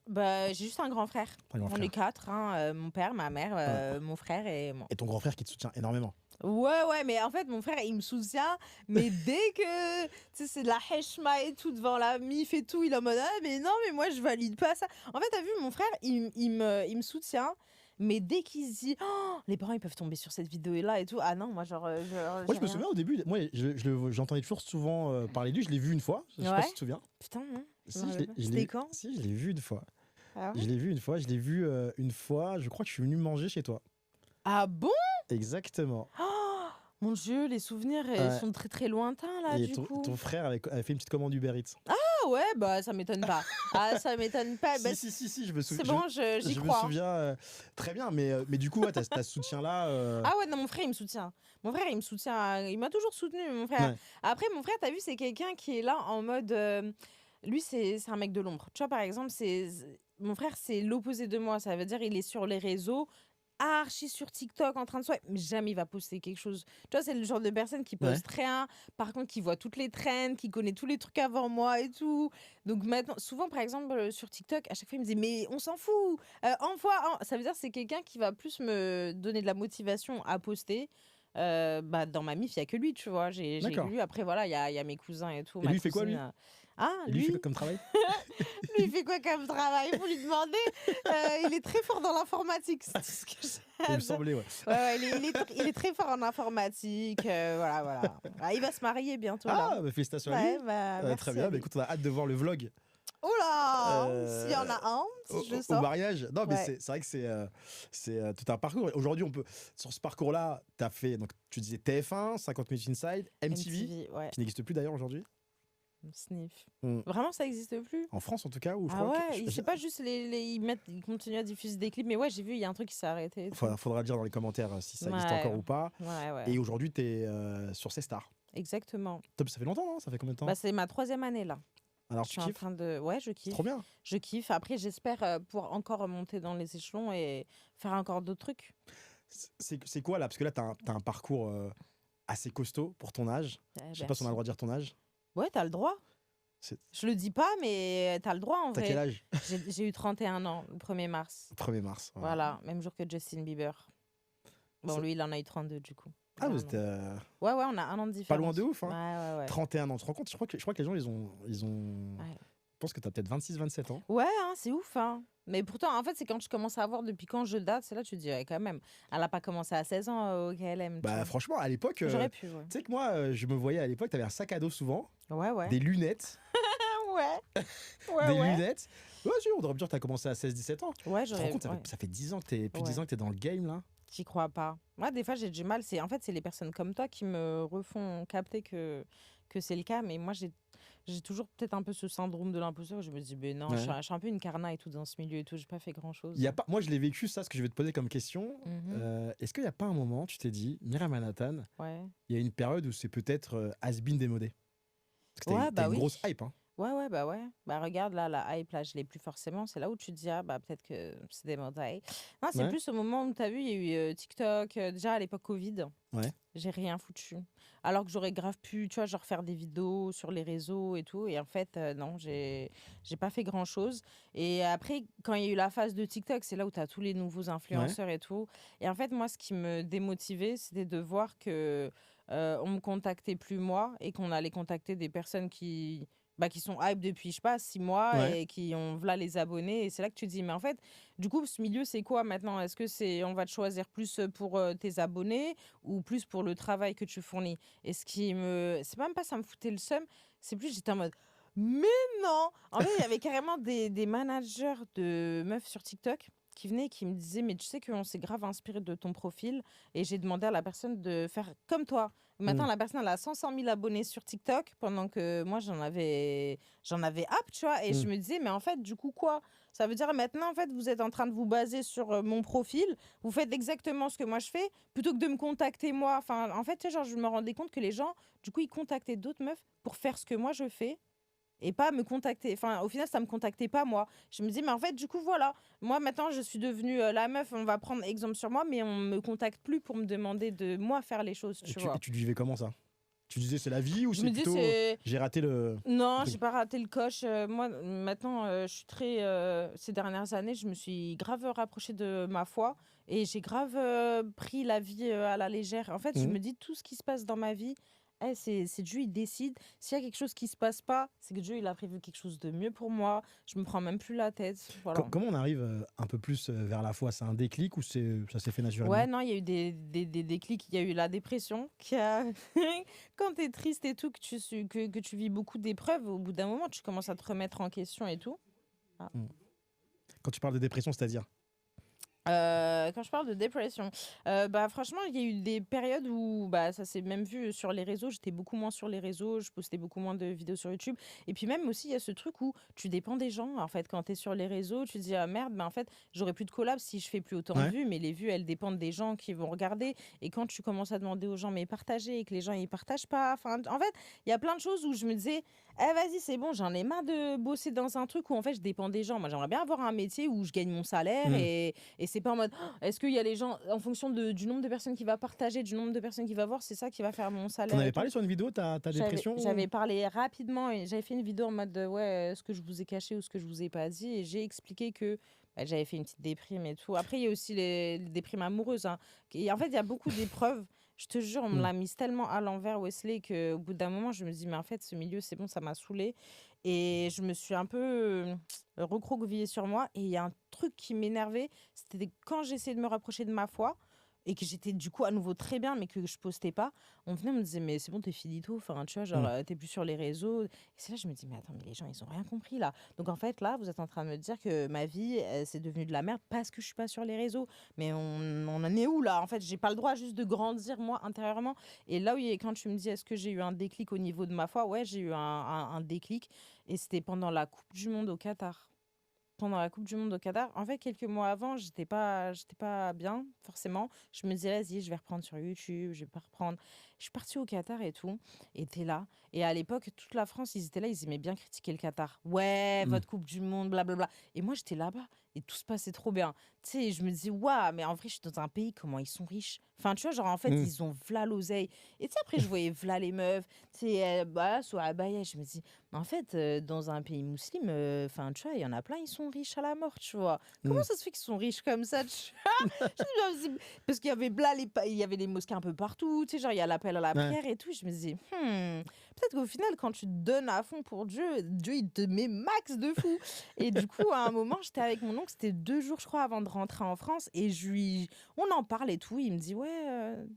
Bah, j'ai juste un grand frère. Un grand On frère. est 4, hein, mon père, ma mère, mon frère et moi. Et ton grand frère qui te soutient énormément. Ouais, mais en fait, mon frère, il me soutient, mais dès que, tu sais, c'est de la heshma et tout devant la mif et tout, il est en mode, ah, mais non, mais moi, je valide pas ça. En fait, t'as vu, mon frère, il me soutient, mais dès qu'il se dit, oh, les parents, ils peuvent tomber sur cette vidéo-là et tout, ah non, moi, genre, Moi, j'ai je me rien. souviens au début, moi, j'entendais toujours souvent parler de lui. Je l'ai vu une fois. Je sais pas Ouais. si tu te souviens. Putain, non. Si, me rappelle pas. C'était quand? Si, je l'ai vu une fois. Ah Je ouais? l'ai vu une fois. Je l'ai vu une fois. Je crois que je suis venu manger chez toi. Ah bon? Exactement. Oh, mon Dieu, les souvenirs Ouais. sont très très lointains là, Et du coup. ton frère avait fait une petite commande Uber Eats. Ah ouais, bah ça m'étonne pas. Ah, ça m'étonne pas. Bah, Si, je me souviens. c'est bon, j'y Je me crois. souviens très bien, mais du coup, ouais, t'as ce soutien-là. Ah ouais, non, mon frère, il me soutient. Mon frère, il me soutient. Il m'a toujours soutenu, mon frère. Ouais. Après, mon frère, t'as vu, c'est quelqu'un qui est là en mode. Lui, c'est un mec de l'ombre. Tu vois, par exemple, mon frère, c'est l'opposé de moi. Ça veut dire il est sur les réseaux, archi sur TikTok, en train de swipe, mais jamais il va poster quelque chose. Tu vois, c'est le genre de personne qui poste rien. Par contre, qui voit toutes les trends, qui connaît tous les trucs avant moi et tout. Donc maintenant, souvent, par exemple, sur TikTok, à chaque fois, il me dit, mais on s'en fout. Ça veut dire que c'est quelqu'un qui va plus me donner de la motivation à poster. Bah, dans ma mif, il n'y a que lui, tu vois. J'ai D'accord. lu. Après, voilà, il y a mes cousins et tout. Et ma lui, il fait quoi, lui cousine, Ah, Et lui, il fait quoi comme travail? lui, il fait quoi comme travail? Il faut lui demander. Il est très fort dans l'informatique. C'est tout ce que j'ai à Il me dire. semblait, ouais. Ouais, il est très fort en informatique. Voilà. Ah, il va se marier bientôt, là. Ah, bah, félicitations à Ouais, lui. bah, merci Très à bien. Bah, lui. écoute, on a hâte de voir le vlog Oh là! Euh, S'il y en a un, si je au sors. mariage. Non, mais Ouais. c'est vrai que c'est tout un parcours. Aujourd'hui, sur ce parcours-là, tu as fait, donc, tu disais TF1, 50 minutes inside, MTV, ouais. qui n'existe plus d'ailleurs aujourd'hui. Sniff. Mm. Vraiment, ça n'existe plus? En France, en tout cas. Ou je Ah crois ouais, c'est pas juste ils continuent à diffuser des clips, mais ouais, j'ai vu, il y a un truc qui s'est arrêté. et tout. Faudra dire dans les commentaires si ça existe Ouais. encore ou pas. Ouais. Et aujourd'hui, tu es sur ces stars. Exactement. Top, ça fait longtemps, non? Ça fait combien de temps? Bah, c'est ma 3e année, là. Alors, Je tu suis en kiffes? train de. Ouais, je C'est kiffe. trop bien. Je kiffe. Après, j'espère pouvoir encore monter dans les échelons et faire encore d'autres trucs. C'est quoi là? Parce que là, t'as un parcours assez costaud pour ton âge. Je sais pas si on a le droit de dire ton âge. Ouais, t'as le droit. C'est- Je le dis pas, mais t'as le droit en T'as vrai. quel âge? J'ai eu 31 ans le 1er mars. 1er mars. ouais. Voilà, même jour que Justin Bieber. Bon, Ça- lui, il en a eu 32 du coup. Ah, Il a vous un êtes an. Ouais, on a un an de différence. pas loin de ouf, hein? Ouais. 31 ans, tu te rends compte? Je crois que les gens, ils ont... Ouais. Je pense que t'as peut-être 26-27 ans. Ouais, hein, c'est ouf. Hein. Mais pourtant, en fait, c'est quand tu commences à voir depuis quand je date, c'est là que tu te dis, ouais, quand même. Elle a pas commencé à 16 ans au KLM. tu Bah, vois. franchement, à l'époque, J'aurais pu, ouais. tu sais que moi, je me voyais à l'époque, t'avais un sac à dos souvent, Ouais. des lunettes, Ouais. des lunettes. Ouais, si, on devrait dire que t'as commencé à 16-17 ans. Ouais, Tu te rends j'aurais compte, ouais. ça fait 10 ans que t'es, plus de 10 Ouais. ans que t'es dans le game, là. J'y crois pas. Moi, des fois, j'ai du mal. En fait, c'est les personnes comme toi qui me refont capter que c'est le cas. Mais moi, j'ai toujours peut-être un peu ce syndrome de l'imposteur. Je me dis, ben non, je suis un peu une carna et tout dans ce milieu et tout, j'ai pas fait grand-chose. Moi, je l'ai vécu, ça, ce que je vais te poser comme question. Est-ce qu'il n'y a pas un moment, tu t'es dit, Myriam Manhattan, il y a une période où c'est peut-être has-been démodé? Parce que t'as une grosse hype, hein. Ouais. Bah regarde, là, la hype, là, je l'ai plus forcément. C'est là où tu te dis, ah, bah peut-être que c'est démodé. Non, c'est plus au moment où tu as vu, il y a eu TikTok, déjà à l'époque Covid. J'ai rien foutu. Alors que j'aurais grave pu, tu vois, genre faire des vidéos sur les réseaux et tout. Et en fait, non, j'ai pas fait grand-chose. Et après, quand il y a eu la phase de TikTok, c'est là où tu as tous les nouveaux influenceurs et tout. Et en fait, moi, ce qui me démotivait, c'était de voir que on me contactait plus moi et qu'on allait contacter des personnes qui sont hype depuis, je sais pas, 6 mois et qui ont voilà les abonnés. Et c'est là que tu te dis, mais en fait, du coup, ce milieu, c'est quoi maintenant? Est-ce que on va te choisir plus pour tes abonnés ou plus pour le travail que tu fournis? Et c'est même pas ça me foutait le seum, c'est plus j'étais en mode, mais non! En fait, il y avait carrément des managers de meufs sur TikTok qui venaient et qui me disaient, mais tu sais qu'on s'est grave inspiré de ton profil et j'ai demandé à la personne de faire comme toi. Maintenant, la personne, elle a 100 000 abonnés sur TikTok pendant que moi, j'en avais app, tu vois. Et je me disais, mais en fait, du coup, quoi? Ça veut dire maintenant, en fait, vous êtes en train de vous baser sur mon profil. Vous faites exactement ce que moi, je fais plutôt que de me contacter moi. Enfin, en fait, tu sais, genre, je me rendais compte que les gens, du coup, ils contactaient d'autres meufs pour faire ce que moi, je fais et pas me contacter. Enfin, au final, ça me contactait pas moi. Je me dis, mais en fait, du coup, voilà. Moi, maintenant, je suis devenue la meuf. On va prendre exemple sur moi, mais on me contacte plus pour me demander de moi faire les choses, tu vois. Et tu vivais comment ça? Tu disais c'est la vie ou Je c'est me dis, plutôt j'ai raté le Non, truc? j'ai pas raté le coche. Moi, maintenant, je suis très. Ces dernières années, je me suis grave rapprochée de ma foi et j'ai grave pris la vie à la légère. En fait, je me dis, tout ce qui se passe dans ma vie, c'est Dieu, il décide. S'il y a quelque chose qui se passe pas, c'est que Dieu, il a prévu quelque chose de mieux pour moi. Je me prends même plus la tête. Voilà. Comment on arrive un peu plus vers la foi? C'est un déclic ou ça s'est fait naturellement? Ouais, non, il y a eu des déclics. Il y a eu la dépression qui a. Quand tu es triste et tout, que tu vis beaucoup d'épreuves, au bout d'un moment, tu commences à te remettre en question et tout. Quand tu parles de dépression, c'est-à-dire? Quand je parle de dépression, franchement, il y a eu des périodes où ça s'est même vu sur les réseaux. J'étais beaucoup moins sur les réseaux, je postais beaucoup moins de vidéos sur YouTube. Et puis même aussi, il y a ce truc où tu dépends des gens. En fait, quand tu es sur les réseaux, tu te dis, ah merde, en fait, j'aurais plus de collab si je fais plus autant de vues. Mais les vues, elles dépendent des gens qui vont regarder. Et quand tu commences à demander aux gens, mais partagez, et que les gens, ils partagent pas. Enfin, en fait, il y a plein de choses où je me disais, vas-y, c'est bon, j'en ai marre de bosser dans un truc où en fait, je dépends des gens. Moi, j'aimerais bien avoir un métier où je gagne mon salaire et c'est pas en mode, est-ce qu'il y a les gens, en fonction du nombre de personnes qui va partager, du nombre de personnes qui va voir, c'est ça qui va faire mon salaire. T'en avais parlé sur une vidéo, ta dépression? J'avais parlé rapidement et j'avais fait une vidéo en mode, ce que je vous ai caché ou ce que je vous ai pas dit. Et j'ai expliqué que j'avais fait une petite déprime et tout. Après, il y a aussi les déprimes amoureuses. Et en fait, il y a beaucoup d'épreuves. Je te jure, on me l'a mise tellement à l'envers, Wesley, qu'au bout d'un moment, je me dis, mais en fait, ce milieu, c'est bon, ça m'a saoulée. Et je me suis un peu recroquevillée sur moi. Et il y a un truc qui m'énervait, c'était quand j'essayais de me rapprocher de ma foi et que j'étais du coup à nouveau très bien, mais que je postais pas, on venait me disait, mais c'est bon, t'es finito, enfin, tu vois, genre, t'es plus sur les réseaux. Et c'est là, je me dis, mais attends, mais les gens, ils ont rien compris là. Donc en fait, là, vous êtes en train de me dire que ma vie, c'est devenu de la merde parce que je suis pas sur les réseaux. Mais on en est où là? En fait, j'ai pas le droit juste de grandir moi intérieurement. Et là, oui, quand tu me dis, est-ce que j'ai eu un déclic au niveau de ma foi? Ouais, j'ai eu un déclic et c'était pendant la Coupe du Monde au Qatar. Pendant la Coupe du Monde au Qatar. En fait, quelques mois avant, j'étais pas bien, forcément. Je me disais, vas-y, je vais reprendre sur YouTube, je vais pas reprendre. Je suis partie au Qatar et tout, et t'es là. Et à l'époque, toute la France, ils étaient là, ils aimaient bien critiquer le Qatar. Ouais, votre Coupe du Monde, blablabla. Et moi, j'étais là-bas, et tout se passait trop bien. Tu sais, je me dis, waouh, mais en vrai, je suis dans un pays, comment ils sont riches. Enfin, tu vois, genre, en fait, ils ont v'là l'oseille. Et tu sais, après, je voyais v'là les meufs, tu sais, soit à Baye, je me dis, en fait, dans un pays musulman, enfin, tu vois, il y en a plein, ils sont riches à la mort, tu vois. Comment ça se fait qu'ils sont riches comme ça, tu vois? Parce qu'il y avait il y avait des mosquées un peu partout, tu sais, genre, il y a l'appel à la prière et tout. Je me dis, peut-être qu'au final, quand tu te donnes à fond pour Dieu, il te met max de fou. Et du coup, à un moment, j'étais avec mon oncle, c'était 2 jours, je crois, avant de rentrer en France. Et on en parle et tout. Il me dit, ouais,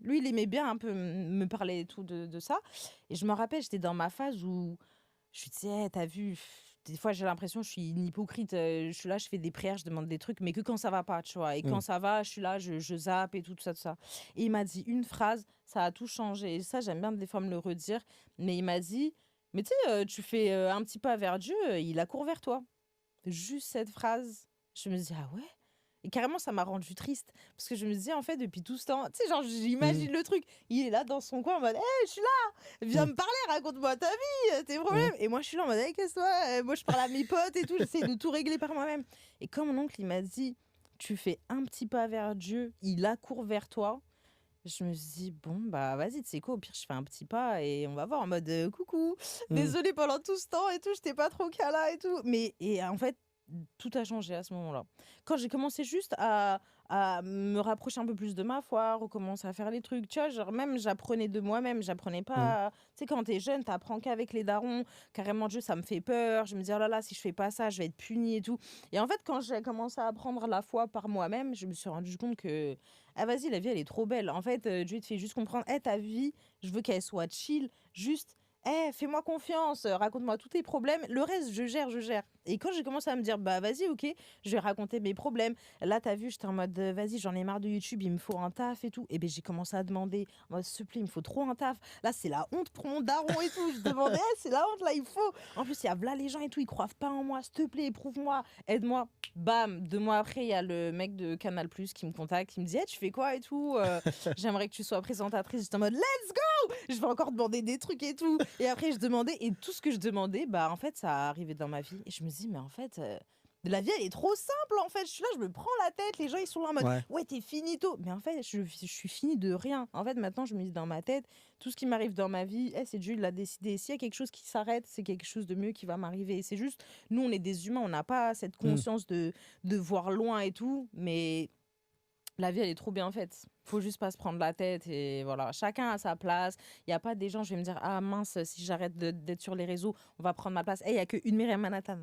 lui, il aimait bien un peu me parler et tout de ça. Et je me rappelle, j'étais dans ma phase où je lui disais, t'as vu, des fois j'ai l'impression que je suis une hypocrite. Je suis là, je fais des prières, je demande des trucs, mais que quand ça va pas, tu vois. Et quand ça va, je suis là, je zappe et tout ça, tout ça. Et il m'a dit une phrase, ça a tout changé. Et ça, j'aime bien des fois me le redire. Mais il m'a dit, Mais tu sais, tu fais un petit pas vers Dieu, il accourt vers toi. Juste cette phrase, je me dis, ah ouais? Et carrément, ça m'a rendu triste. Parce que je me disais, en fait, depuis tout ce temps, tu sais, genre, Mmh. j'imagine le truc. Il est là dans son coin en mode, hé, je suis là, viens Mmh. me parler, raconte-moi ta vie, tes Mmh. problèmes. Et moi, je suis là en mode, hey, qu'est-ce que toi? Moi, je parle à mes potes et tout, j'essaie de tout régler par moi-même. Et quand mon oncle, il m'a dit, tu fais un petit pas vers Dieu, il accourt vers toi. Je me suis dit, bon, bah vas-y, tu sais quoi, au pire, je fais un petit pas et on va voir en mode coucou, Mmh. désolée pendant tout ce temps et tout, j'étais pas trop câlin et tout. Mais, et en fait, tout a changé à ce moment-là. Quand j'ai commencé juste à me rapprocher un peu plus de ma foi, recommencer à faire les trucs, tu vois, genre même j'apprenais de moi-même, j'apprenais Mmh. pas. Tu sais, quand t'es jeune, t'apprends qu'avec les darons, carrément, Dieu, ça me fait peur. Je me dis, oh là là, si je fais pas ça, je vais être punie et tout. Et en fait, quand j'ai commencé à apprendre la foi par moi-même, je me suis rendu compte que ah vas-y, la vie, elle est trop belle. En fait, Dieu te fait juste comprendre, ta vie, je veux qu'elle soit chill, juste, fais-moi confiance, raconte-moi tous tes problèmes, le reste, je gère, je gère. Et quand j'ai commencé à me dire, bah vas-y, ok, je vais raconter mes problèmes. Là, t'as vu, j'étais en mode, vas-y, j'en ai marre de YouTube, il me faut un taf et tout. Et ben j'ai commencé à demander, en mode, s'il te plaît, il me faut trop un taf. Là, c'est la honte pour mon daron et tout. Je demandais, c'est la honte, là, il faut. En plus, il y a là les gens et tout, ils croient pas en moi, s'il te plaît, éprouve-moi, aide-moi. Bam, 2 mois après, il y a le mec de Canal+ qui me contacte, qui me dit, tu fais quoi et tout, j'aimerais que tu sois présentatrice. J'étais en mode, let's go, je vais encore demander des trucs et tout. Et après, je demandais, et tout ce que je demandais, bah en fait, ça arrivait dans ma vie. Et je me dis, mais en fait, la vie, elle est trop simple, en fait. Je suis là, je me prends la tête, les gens, ils sont là en mode, Ouais. ouais, t'es finito. Mais en fait, je suis fini de rien. En fait, maintenant, je me dis dans ma tête, tout ce qui m'arrive dans ma vie, c'est Dieu, il l'a décidé. S'il y a quelque chose qui s'arrête, c'est quelque chose de mieux qui va m'arriver. C'est juste, nous, on est des humains, on n'a pas cette Mmh. conscience de voir loin et tout, mais la vie, elle est trop bien faite. Faut juste pas se prendre la tête et voilà. Chacun a sa place. Il y a pas des gens, je vais me dire, ah mince, si j'arrête d'être sur les réseaux, on va prendre ma place. Il y a qu'une Myriam Manhattan.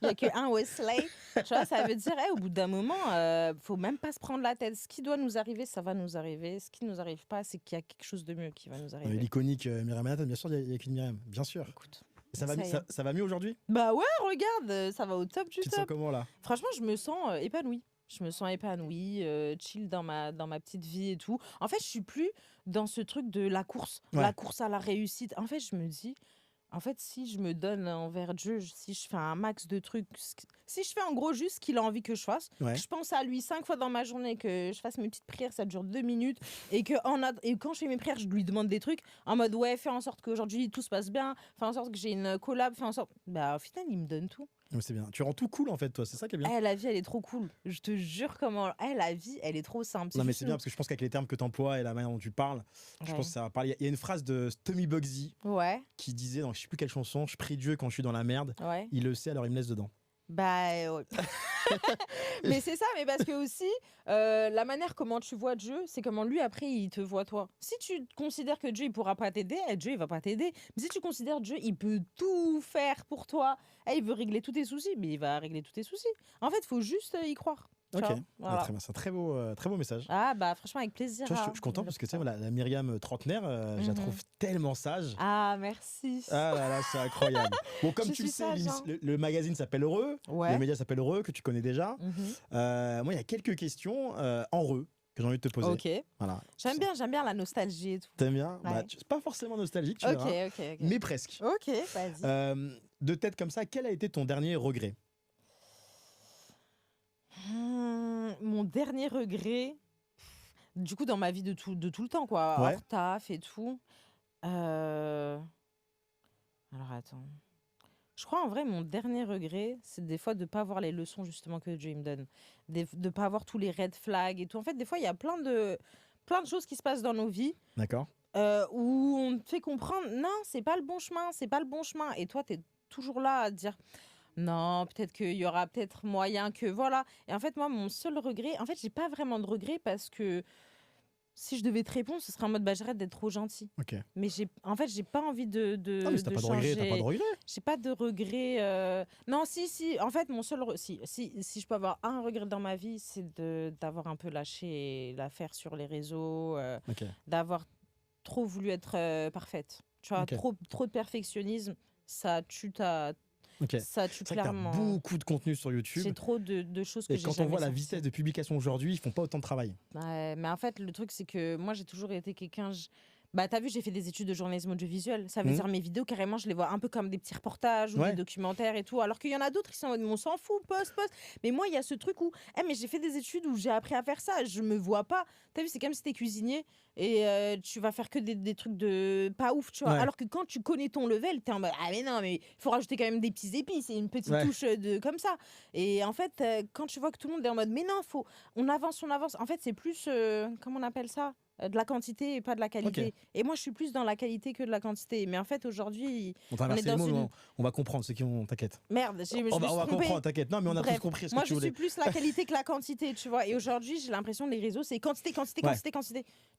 Il y a qu'un Wesley. Tu vois, ça veut dire, au bout d'un moment, faut même pas se prendre la tête. Ce qui doit nous arriver, ça va nous arriver. Ce qui nous arrive pas, c'est qu'il y a quelque chose de mieux qui va nous arriver. L'iconique Myriam Manhattan, bien sûr, il y a qu'une Myriam, bien sûr. Écoute, Ça va, essaye, hein. ça va mieux aujourd'hui? Bah ouais, regarde, ça va au top du Tu te sens top. comment là? Franchement, je me sens épanouie. Je me sens épanouie, chill dans ma petite vie et tout. En fait, je suis plus dans ce truc de Ouais. la course à la réussite. En fait, je me dis, en fait, si je me donne envers Dieu, si je fais un max de trucs, si je fais en gros juste ce qu'il a envie que je fasse, Ouais. que je pense à lui 5 fois dans ma journée, que je fasse mes petites prières, ça dure 2 minutes, et et quand je fais mes prières, je lui demande des trucs en mode ouais, fais en sorte qu'aujourd'hui tout se passe bien, fais en sorte que j'ai une collab, fais en sorte. Bah, au final, il me donne tout. Mais c'est bien. Tu rends tout cool en fait, toi. C'est ça qui est bien. La vie, elle est trop cool. Je te jure comment. La vie, elle est trop simple. Non, mais juste c'est bien parce que je pense qu'avec les termes que tu emploies et la manière dont tu parles, je pense que ça va parler. Il y a une phrase de Tommy Bugsy Ouais, qui disait dans je sais plus quelle chanson, je prie Dieu quand je suis dans la merde. ouais. Il le sait, alors il me laisse dedans. Bah, ouais. Mais c'est ça, mais parce que aussi, la manière comment tu vois Dieu, c'est comment lui, après, il te voit toi. Si tu considères que Dieu, il pourra pas t'aider, Dieu, il va pas t'aider. Mais si tu considères Dieu, il peut tout faire pour toi, il veut régler tous tes soucis, mais il va régler tous tes soucis. En fait, il faut juste y croire. Tu Ok, vois, Ah, voilà. très bien. C'est un très beau message. Ah, bah, franchement, avec plaisir. Tu vois, je suis content parce que tu sais, la Myriam trentenaire, je la trouve tellement sage. Ah, merci. Ah là là, c'est incroyable. Bon, comme Je tu le suis sais, sage, hein. le magazine s'appelle Heureux, Ouais. le média s'appelle Heureux, que tu connais déjà. Moi, il y a quelques questions en heureux que j'ai envie de te poser. Ok. Voilà. J'aime bien la nostalgie et tout. T'aimes bien? Ouais. Bah, c'est pas forcément nostalgique, tu Ok, verras, ok. mais presque. Ok, vas-y. De tête comme ça, quel a été ton dernier regret? Mon dernier regret, du coup, dans ma vie de tout le temps, quoi, Ouais. hors taf et tout. Alors, attends. Je crois, en vrai, mon dernier regret, c'est des fois de pas avoir les leçons, justement, que Dieu il me donne. De pas avoir tous les red flags et tout. En fait, des fois, il y a plein de choses qui se passent dans nos vies D'accord. où on te fait comprendre, non, c'est pas le bon chemin, c'est pas le bon chemin. Et toi, tu es toujours là à te dire, non, peut-être qu'il y aura peut-être moyen que voilà. Et en fait, moi, mon seul regret, en fait, j'ai pas vraiment de regret parce que si je devais te répondre, ce serait en mode, bah, j'arrête d'être trop gentil. Ok. Mais en fait, j'ai pas envie de Non, mais si t'as pas de regret, t'as pas de regret. J'ai pas de regret. Non, si. En fait, mon seul si je peux avoir un regret dans ma vie, c'est d'avoir un peu lâché l'affaire sur les réseaux, Ok. d'avoir trop voulu être parfaite. Tu vois, Ok. trop de perfectionnisme, ça tue ta. Ok. Ça tue C'est vrai que t'as clairement. beaucoup de contenu sur YouTube. J'ai trop de choses que Et j'ai quand on jamais voit la sorties. vitesse de publication aujourd'hui, ils font pas autant de travail. Ouais, mais en fait, le truc, c'est que moi, j'ai toujours été quelqu'un. Bah, t'as vu, j'ai fait des études de journalisme audiovisuel. Ça veut dire mes vidéos, carrément, je les vois un peu comme des petits reportages ou des documentaires et tout. Alors qu'il y en a d'autres qui sont en mode, on s'en fout, poste. Mais moi, il y a ce truc où, mais j'ai fait des études où j'ai appris à faire ça. Je me vois pas. T'as vu, c'est comme si t'es cuisinier et tu vas faire que des trucs de pas ouf, tu vois. Alors que quand tu connais ton level, t'es en mode, ah mais non, mais il faut rajouter quand même des petits épices et une petite touche de comme ça. Et en fait, quand tu vois que tout le monde est en mode, mais non, on avance. En fait, c'est plus, comment on appelle ça? De la quantité et pas de la qualité. Et moi, je suis plus dans la qualité que de la quantité. Mais en fait, aujourd'hui, on est dans une... On va comprendre ceux qui ont... T'inquiète. Merde, on va comprendre, t'inquiète. Non, mais on a tous compris ce que tu voulais. Moi, je suis plus la qualité que la quantité, tu vois. Et aujourd'hui, j'ai l'impression que les réseaux, c'est quantité.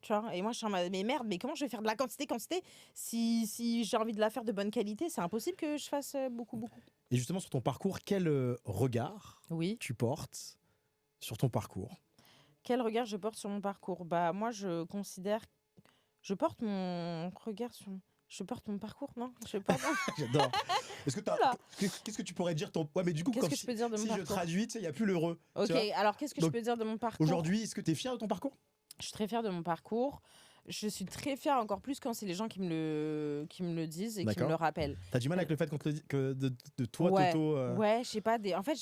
Tu vois. Et moi, je suis en mode, mais merde, mais comment je vais faire de la quantité si j'ai envie de la faire de bonne qualité? C'est impossible que je fasse beaucoup. Et justement, sur ton parcours, quel regard tu portes sur ton parcours? Quel regard je porte sur mon parcours? Bah, moi, je considère... Je porte mon regard sur... Je porte mon parcours, non? J'adore. Qu'est-ce que tu pourrais dire Ouais, mais du coup, qu'est-ce que je peux dire de mon parcours? Si je traduis, il n'y a plus l'heureux. Ok, alors qu'est-ce que je peux dire de mon parcours? Aujourd'hui, est-ce que tu es fière de ton parcours? Je suis très fière de mon parcours. Je suis très fière encore plus quand c'est les gens qui me le disent et qui me le rappellent. T'as du mal avec le fait que de toi, Toto Ouais, je sais pas. En fait,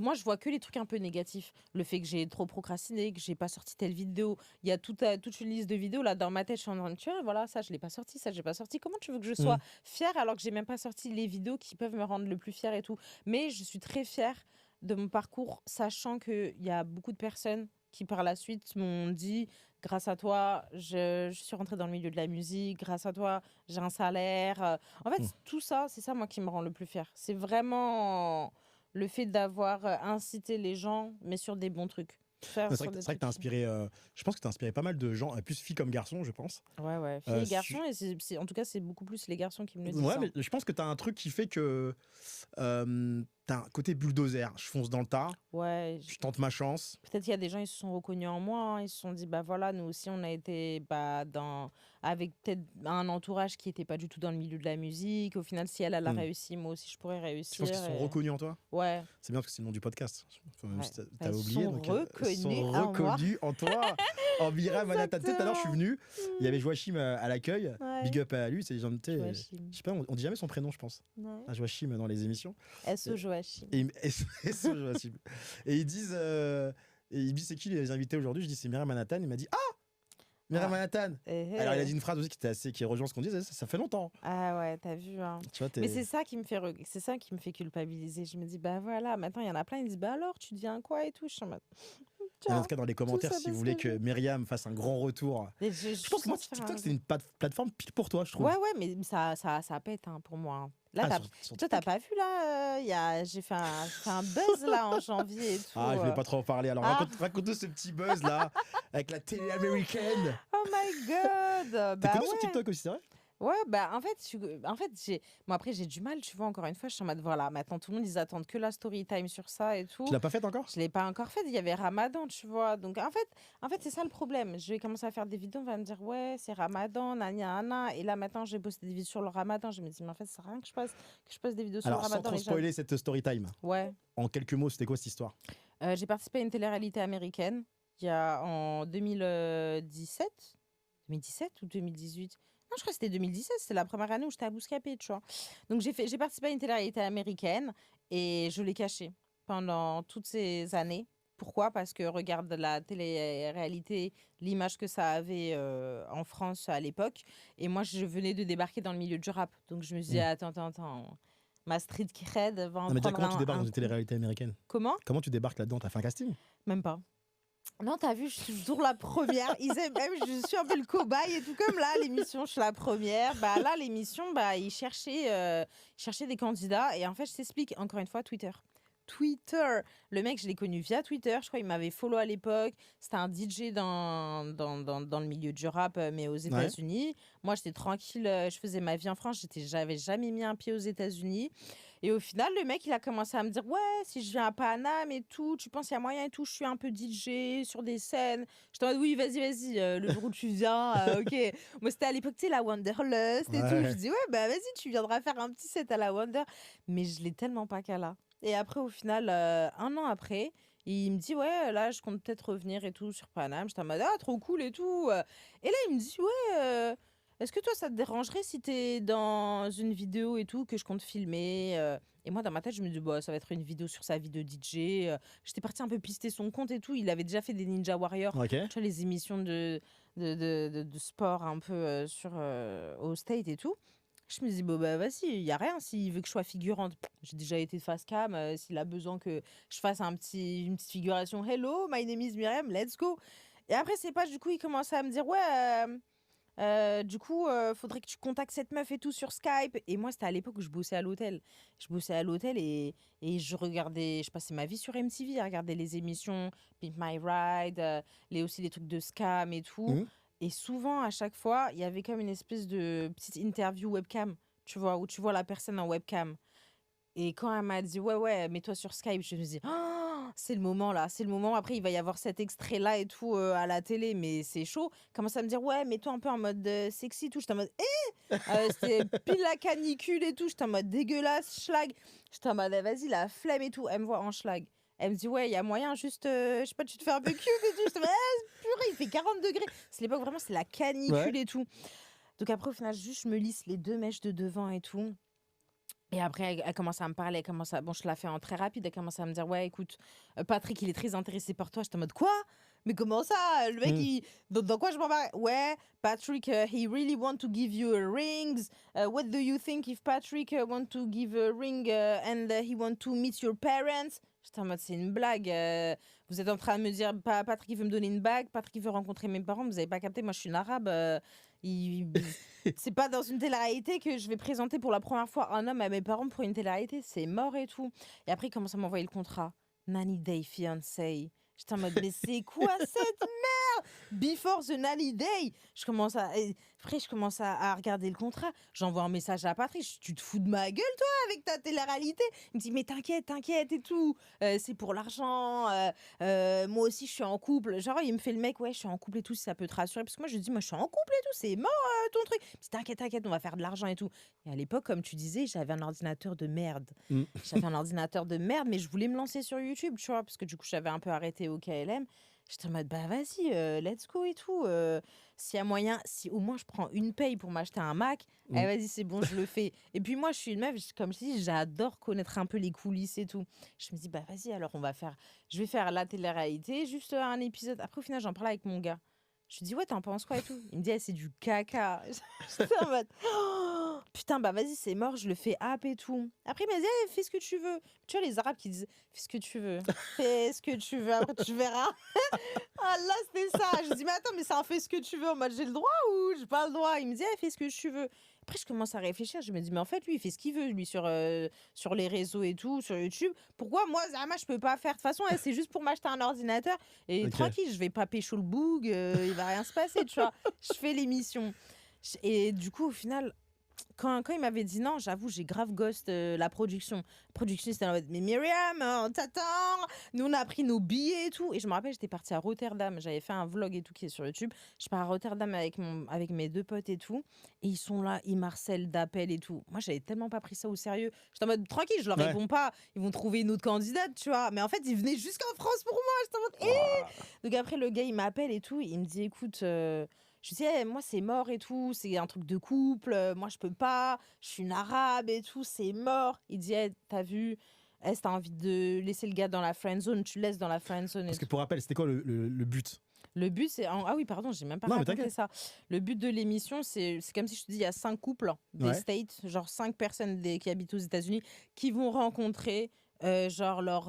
moi, je vois que les trucs un peu négatifs. Le fait que j'ai trop procrastiné, que j'ai pas sorti telle vidéo. Il y a toute une liste de vidéos là dans ma tête. Je suis en train de tuer. Voilà, ça, je l'ai pas sorti. Ça, j'ai pas sorti. Comment tu veux que je sois fière alors que j'ai même pas sorti les vidéos qui peuvent me rendre le plus fière et tout? Mais je suis très fière de mon parcours, sachant qu'il y a beaucoup de personnes qui par la suite m'ont dit: grâce à toi, je suis rentrée dans le milieu de la musique, grâce à toi, j'ai un salaire. En fait, tout ça, c'est ça, moi, qui me rend le plus fière. C'est vraiment le fait d'avoir incité les gens, mais sur des bons trucs. C'est vrai que t'as inspiré, je pense que t'as inspiré pas mal de gens, plus filles comme garçons, je pense. Ouais, filles et garçons, et en tout cas, c'est beaucoup plus les garçons qui me le disent. Ouais, mais je pense que t'as un truc qui fait que t'as un côté bulldozer. Je fonce dans le tas, je tente ma chance. Peut-être qu'il y a des gens, ils se sont reconnus en moi, ils se sont dit, bah voilà, nous aussi, on a été avec peut-être un entourage qui n'était pas du tout dans le milieu de la musique. Au final, si elle a réussi, moi aussi, je pourrais réussir. Tu penses qu'ils sont reconnus en toi? Ouais. C'est bien parce que c'est le nom du podcast. T'as oublié. Ils sont reconnus en toi. En Myriam Manhattan. Tout à l'heure, je suis venu. Il y avait Joachim à l'accueil. Big up à lui. C'est gens, je sais pas, on dit jamais son prénom, je pense. Joachim dans les émissions. S.O. Joachim. S.O. Joachim. Et ils disent, c'est qui les invités aujourd'hui? Je dis, c'est Myriam Manhattan. Il m'a dit, Myriam Manhattan. Alors il a dit une phrase aussi qui rejoint ce qu'on disait, ça fait longtemps. Ah ouais, t'as vu. Hein. Tu vois, mais c'est ça qui me fait culpabiliser. Je me dis, bah voilà, maintenant il y en a plein, ils disent, bah alors tu deviens quoi et tout. Je suis en mode... En tout cas, dans les commentaires, si vous voulez que Myriam fasse un grand retour. Je pense que moi, TikTok, c'est une plateforme pile pour toi, je trouve. Ouais, mais ça pète pour moi. Là, toi, t'as pas vu là j'ai fait un buzz là en janvier et tout. Je voulais pas trop en parler. Alors, raconte-nous ce petit buzz là avec la télé américaine. Oh my god. T'es connu sur TikTok aussi, c'est vrai? Ouais, en fait, après, j'ai du mal, tu vois, encore une fois, je suis en mode, voilà, maintenant, tout le monde, ils attendent que la story time sur ça et tout. Tu l'as pas faite encore? Je l'ai pas encore faite, il y avait Ramadan, tu vois. Donc, en fait, c'est ça le problème. Je vais commencer à faire des vidéos, on va me dire, ouais, c'est Ramadan, nana. Et là, maintenant, j'ai posté des vidéos sur le Ramadan. Je me dis, mais en fait, ça sert à rien que je poste des vidéos sur le Ramadan. Alors, sans trop spoiler cette story time. Ouais. En quelques mots, c'était quoi cette histoire? J'ai participé à une télé-réalité américaine, en 2017 ou 2018. Non, je crois que c'était 2017, c'était la première année où j'étais à Bouscapé, tu vois. Donc j'ai participé à une télé-réalité américaine et je l'ai cachée pendant toutes ces années. Pourquoi? Parce que regarde la télé-réalité, l'image que ça avait en France à l'époque. Et moi, je venais de débarquer dans le milieu du rap. Donc je me suis dit, attends. Ma street cred va en prendre comment tu débarques dans une télé-réalité américaine? Comment tu débarques là-dedans? T'as fait un casting? Même pas. Non, t'as vu, je suis toujours la première. Ils aiment même, je suis un peu le cobaye et tout. Comme là, l'émission, je suis la première. Là, l'émission, ils cherchaient des candidats. Et en fait, je t'explique, encore une fois, Twitter. Le mec, je l'ai connu via Twitter. Je crois qu'il m'avait follow à l'époque. C'était un DJ dans le milieu du rap, mais aux États-Unis. Moi, j'étais tranquille. Je faisais ma vie en France. J'avais jamais mis un pied aux États-Unis. Et au final, le mec, il a commencé à me dire, ouais, si je viens à Paname et tout, tu penses qu'il y a moyen et tout, je suis un peu DJ sur des scènes. J'étais en mode, oui, vas-y, le jour où tu viens, ok. Moi, c'était à l'époque, tu sais, la Wanderlust et tout. Je dis, ouais, vas-y, tu viendras faire un petit set à la Wonder. Mais je l'ai tellement pas qu'à là. Et après, au final, 1 an après, il me dit, ouais, là, je compte peut-être revenir et tout sur Paname. J'étais en mode, trop cool et tout. Et là, il me dit, ouais... est-ce que toi, ça te dérangerait si t'es dans une vidéo et tout, que je compte filmer Et moi, dans ma tête, je me dis, bah, ça va être une vidéo sur sa vie de DJ. J'étais partie un peu pister son compte et tout. Il avait déjà fait des Ninja Warriors, Ok. tu vois, les émissions de sport un peu au State et tout. Je me dis, bon, bah, vas-y, il n'y a rien. S'il veut que je sois figurante, j'ai déjà été de face cam. S'il a besoin que je fasse une petite figuration, hello, my name is Myriam, let's go. Et après, c'est pas, du coup, il commençait à me dire, ouais. Du coup, faudrait que tu contactes cette meuf et tout sur Skype. Et moi, c'était à l'époque où je bossais à l'hôtel. Je bossais à l'hôtel et je passais ma vie sur MTV à regarder les émissions Pimp My Ride, aussi les trucs de scam et tout. Mhm. Et souvent, à chaque fois, il y avait comme une espèce de petite interview webcam, tu vois, où tu vois la personne en webcam. Et quand elle m'a dit, ouais, mets-toi sur Skype, je me suis dit, oh, c'est le moment là, c'est le moment. Après, il va y avoir cet extrait-là et tout à la télé, mais c'est chaud. Commence à me dire, ouais, mets-toi un peu en mode sexy, tout. J'étais en mode, c'était pile la canicule et tout. J'étais en mode dégueulasse, schlag. J'étais en mode, vas-y, la flemme et tout. Elle me voit en schlag. Elle me dit, ouais, il y a moyen, juste, je sais pas, tu te fais un peu cute et tout. J'étais en mode, purée, il fait 40 degrés. C'est l'époque, vraiment, c'est la canicule et tout. Donc après, au final, juste, je me lisse les 2 mèches de devant et tout. Et après, elle commence à me parler, bon, je la fais en très rapide, elle commence à me dire, ouais, écoute, Patrick, il est très intéressé par toi. J'étais en mode, quoi? Mais comment ça? Le mec, dans quoi je m'en vais? Ouais, Patrick, he really want to give you a rings. What do you think if Patrick want to give a ring and he want to meet your parents? J'étais en mode, c'est une blague. Vous êtes en train de me dire, Patrick, il veut me donner une bague, Patrick, il veut rencontrer mes parents, vous avez pas capté, moi, je suis une arabe. Il... c'est pas dans une télé-réalité que je vais présenter pour la première fois un homme à mes parents pour une télé-réalité, c'est mort et tout. Et après, il commence à m'envoyer le contrat. Nanny Day Fiancé. J'étais en mode, mais c'est quoi cette merde? Before the Nanny Day. Après, je commence à regarder le contrat. J'envoie un message à Patrick. Tu te fous de ma gueule, toi, avec ta télé-réalité? Il me dit, mais t'inquiète et tout. C'est pour l'argent. Moi aussi, je suis en couple. Genre, il me fait le mec, ouais, je suis en couple et tout, si ça peut te rassurer. Parce que moi, je dis, moi, je suis en couple et tout, c'est mort ton truc. Il me dit, t'inquiète, on va faire de l'argent et tout. Et à l'époque, comme tu disais, j'avais un ordinateur de merde. J'avais un ordinateur de merde, mais je voulais me lancer sur YouTube, tu vois, parce que du coup, j'avais un peu arrêté au KLM. J'étais en mode, bah vas-y, let's go et tout. S'il y a moyen, si au moins je prends une paye pour m'acheter un Mac, vas-y, c'est bon, je le fais. Et puis moi, je suis une meuf, comme je dis, j'adore connaître un peu les coulisses et tout. Je me dis, bah vas-y, alors je vais faire la télé-réalité, juste un épisode. Après, au final, j'en parlais avec mon gars. Je lui dis, ouais, t'en penses quoi et tout? Il me dit, c'est du caca. J'étais en mode, oh, putain, bah vas-y, c'est mort, je le fais app et tout. Après, il m'a dit, fais ce que tu veux. Tu vois, les Arabes qui disent, fais ce que tu veux. Fais ce que tu veux, après tu verras. Ah là, c'était ça. Je dis, mais attends, mais ça en fait ce que tu veux. En mode, j'ai le droit ou j'ai pas le droit? Il me dit, fais ce que tu veux. Après, je commence à réfléchir. Je me dis, mais en fait, lui, il fait ce qu'il veut, lui, sur les réseaux et tout, sur YouTube. Pourquoi moi, Zama, je peux pas faire? De toute façon, c'est juste pour m'acheter un ordinateur. Et tranquille, je vais pas pécho le boug. Il va rien se passer, tu vois. Je fais l'émission. Et du coup, au final, quand il m'avait dit non, j'avoue, j'ai grave ghost la production. La production, c'était en mode, mais Myriam, on t'attend. Nous, on a pris nos billets et tout. Et je me rappelle, j'étais partie à Rotterdam. J'avais fait un vlog et tout qui est sur YouTube. Je pars à Rotterdam avec mes 2 potes et tout. Et ils sont là, ils marcellent d'appels et tout. Moi, j'avais tellement pas pris ça au sérieux. J'étais en mode, tranquille, je leur réponds pas. Ils vont trouver une autre candidate, tu vois. Mais en fait, ils venaient jusqu'en France pour moi. J'étais en mode, Donc après, le gars, il m'appelle et tout. Il me dit, écoute... Je disais, moi, c'est mort et tout, c'est un truc de couple, moi, je peux pas, je suis une arabe et tout, c'est mort. Il dit, t'as vu, si t'as envie de laisser le gars dans la friend zone, tu le laisses dans la friend zone. Parce que pour rappel, c'était quoi le but? Le but, c'est... Ah oui, pardon, j'ai même pas raconté ça. Le but de l'émission, c'est comme si je te dis, il y a 5 couples des States, genre 5 personnes qui habitent aux États-Unis, qui vont rencontrer... genre leur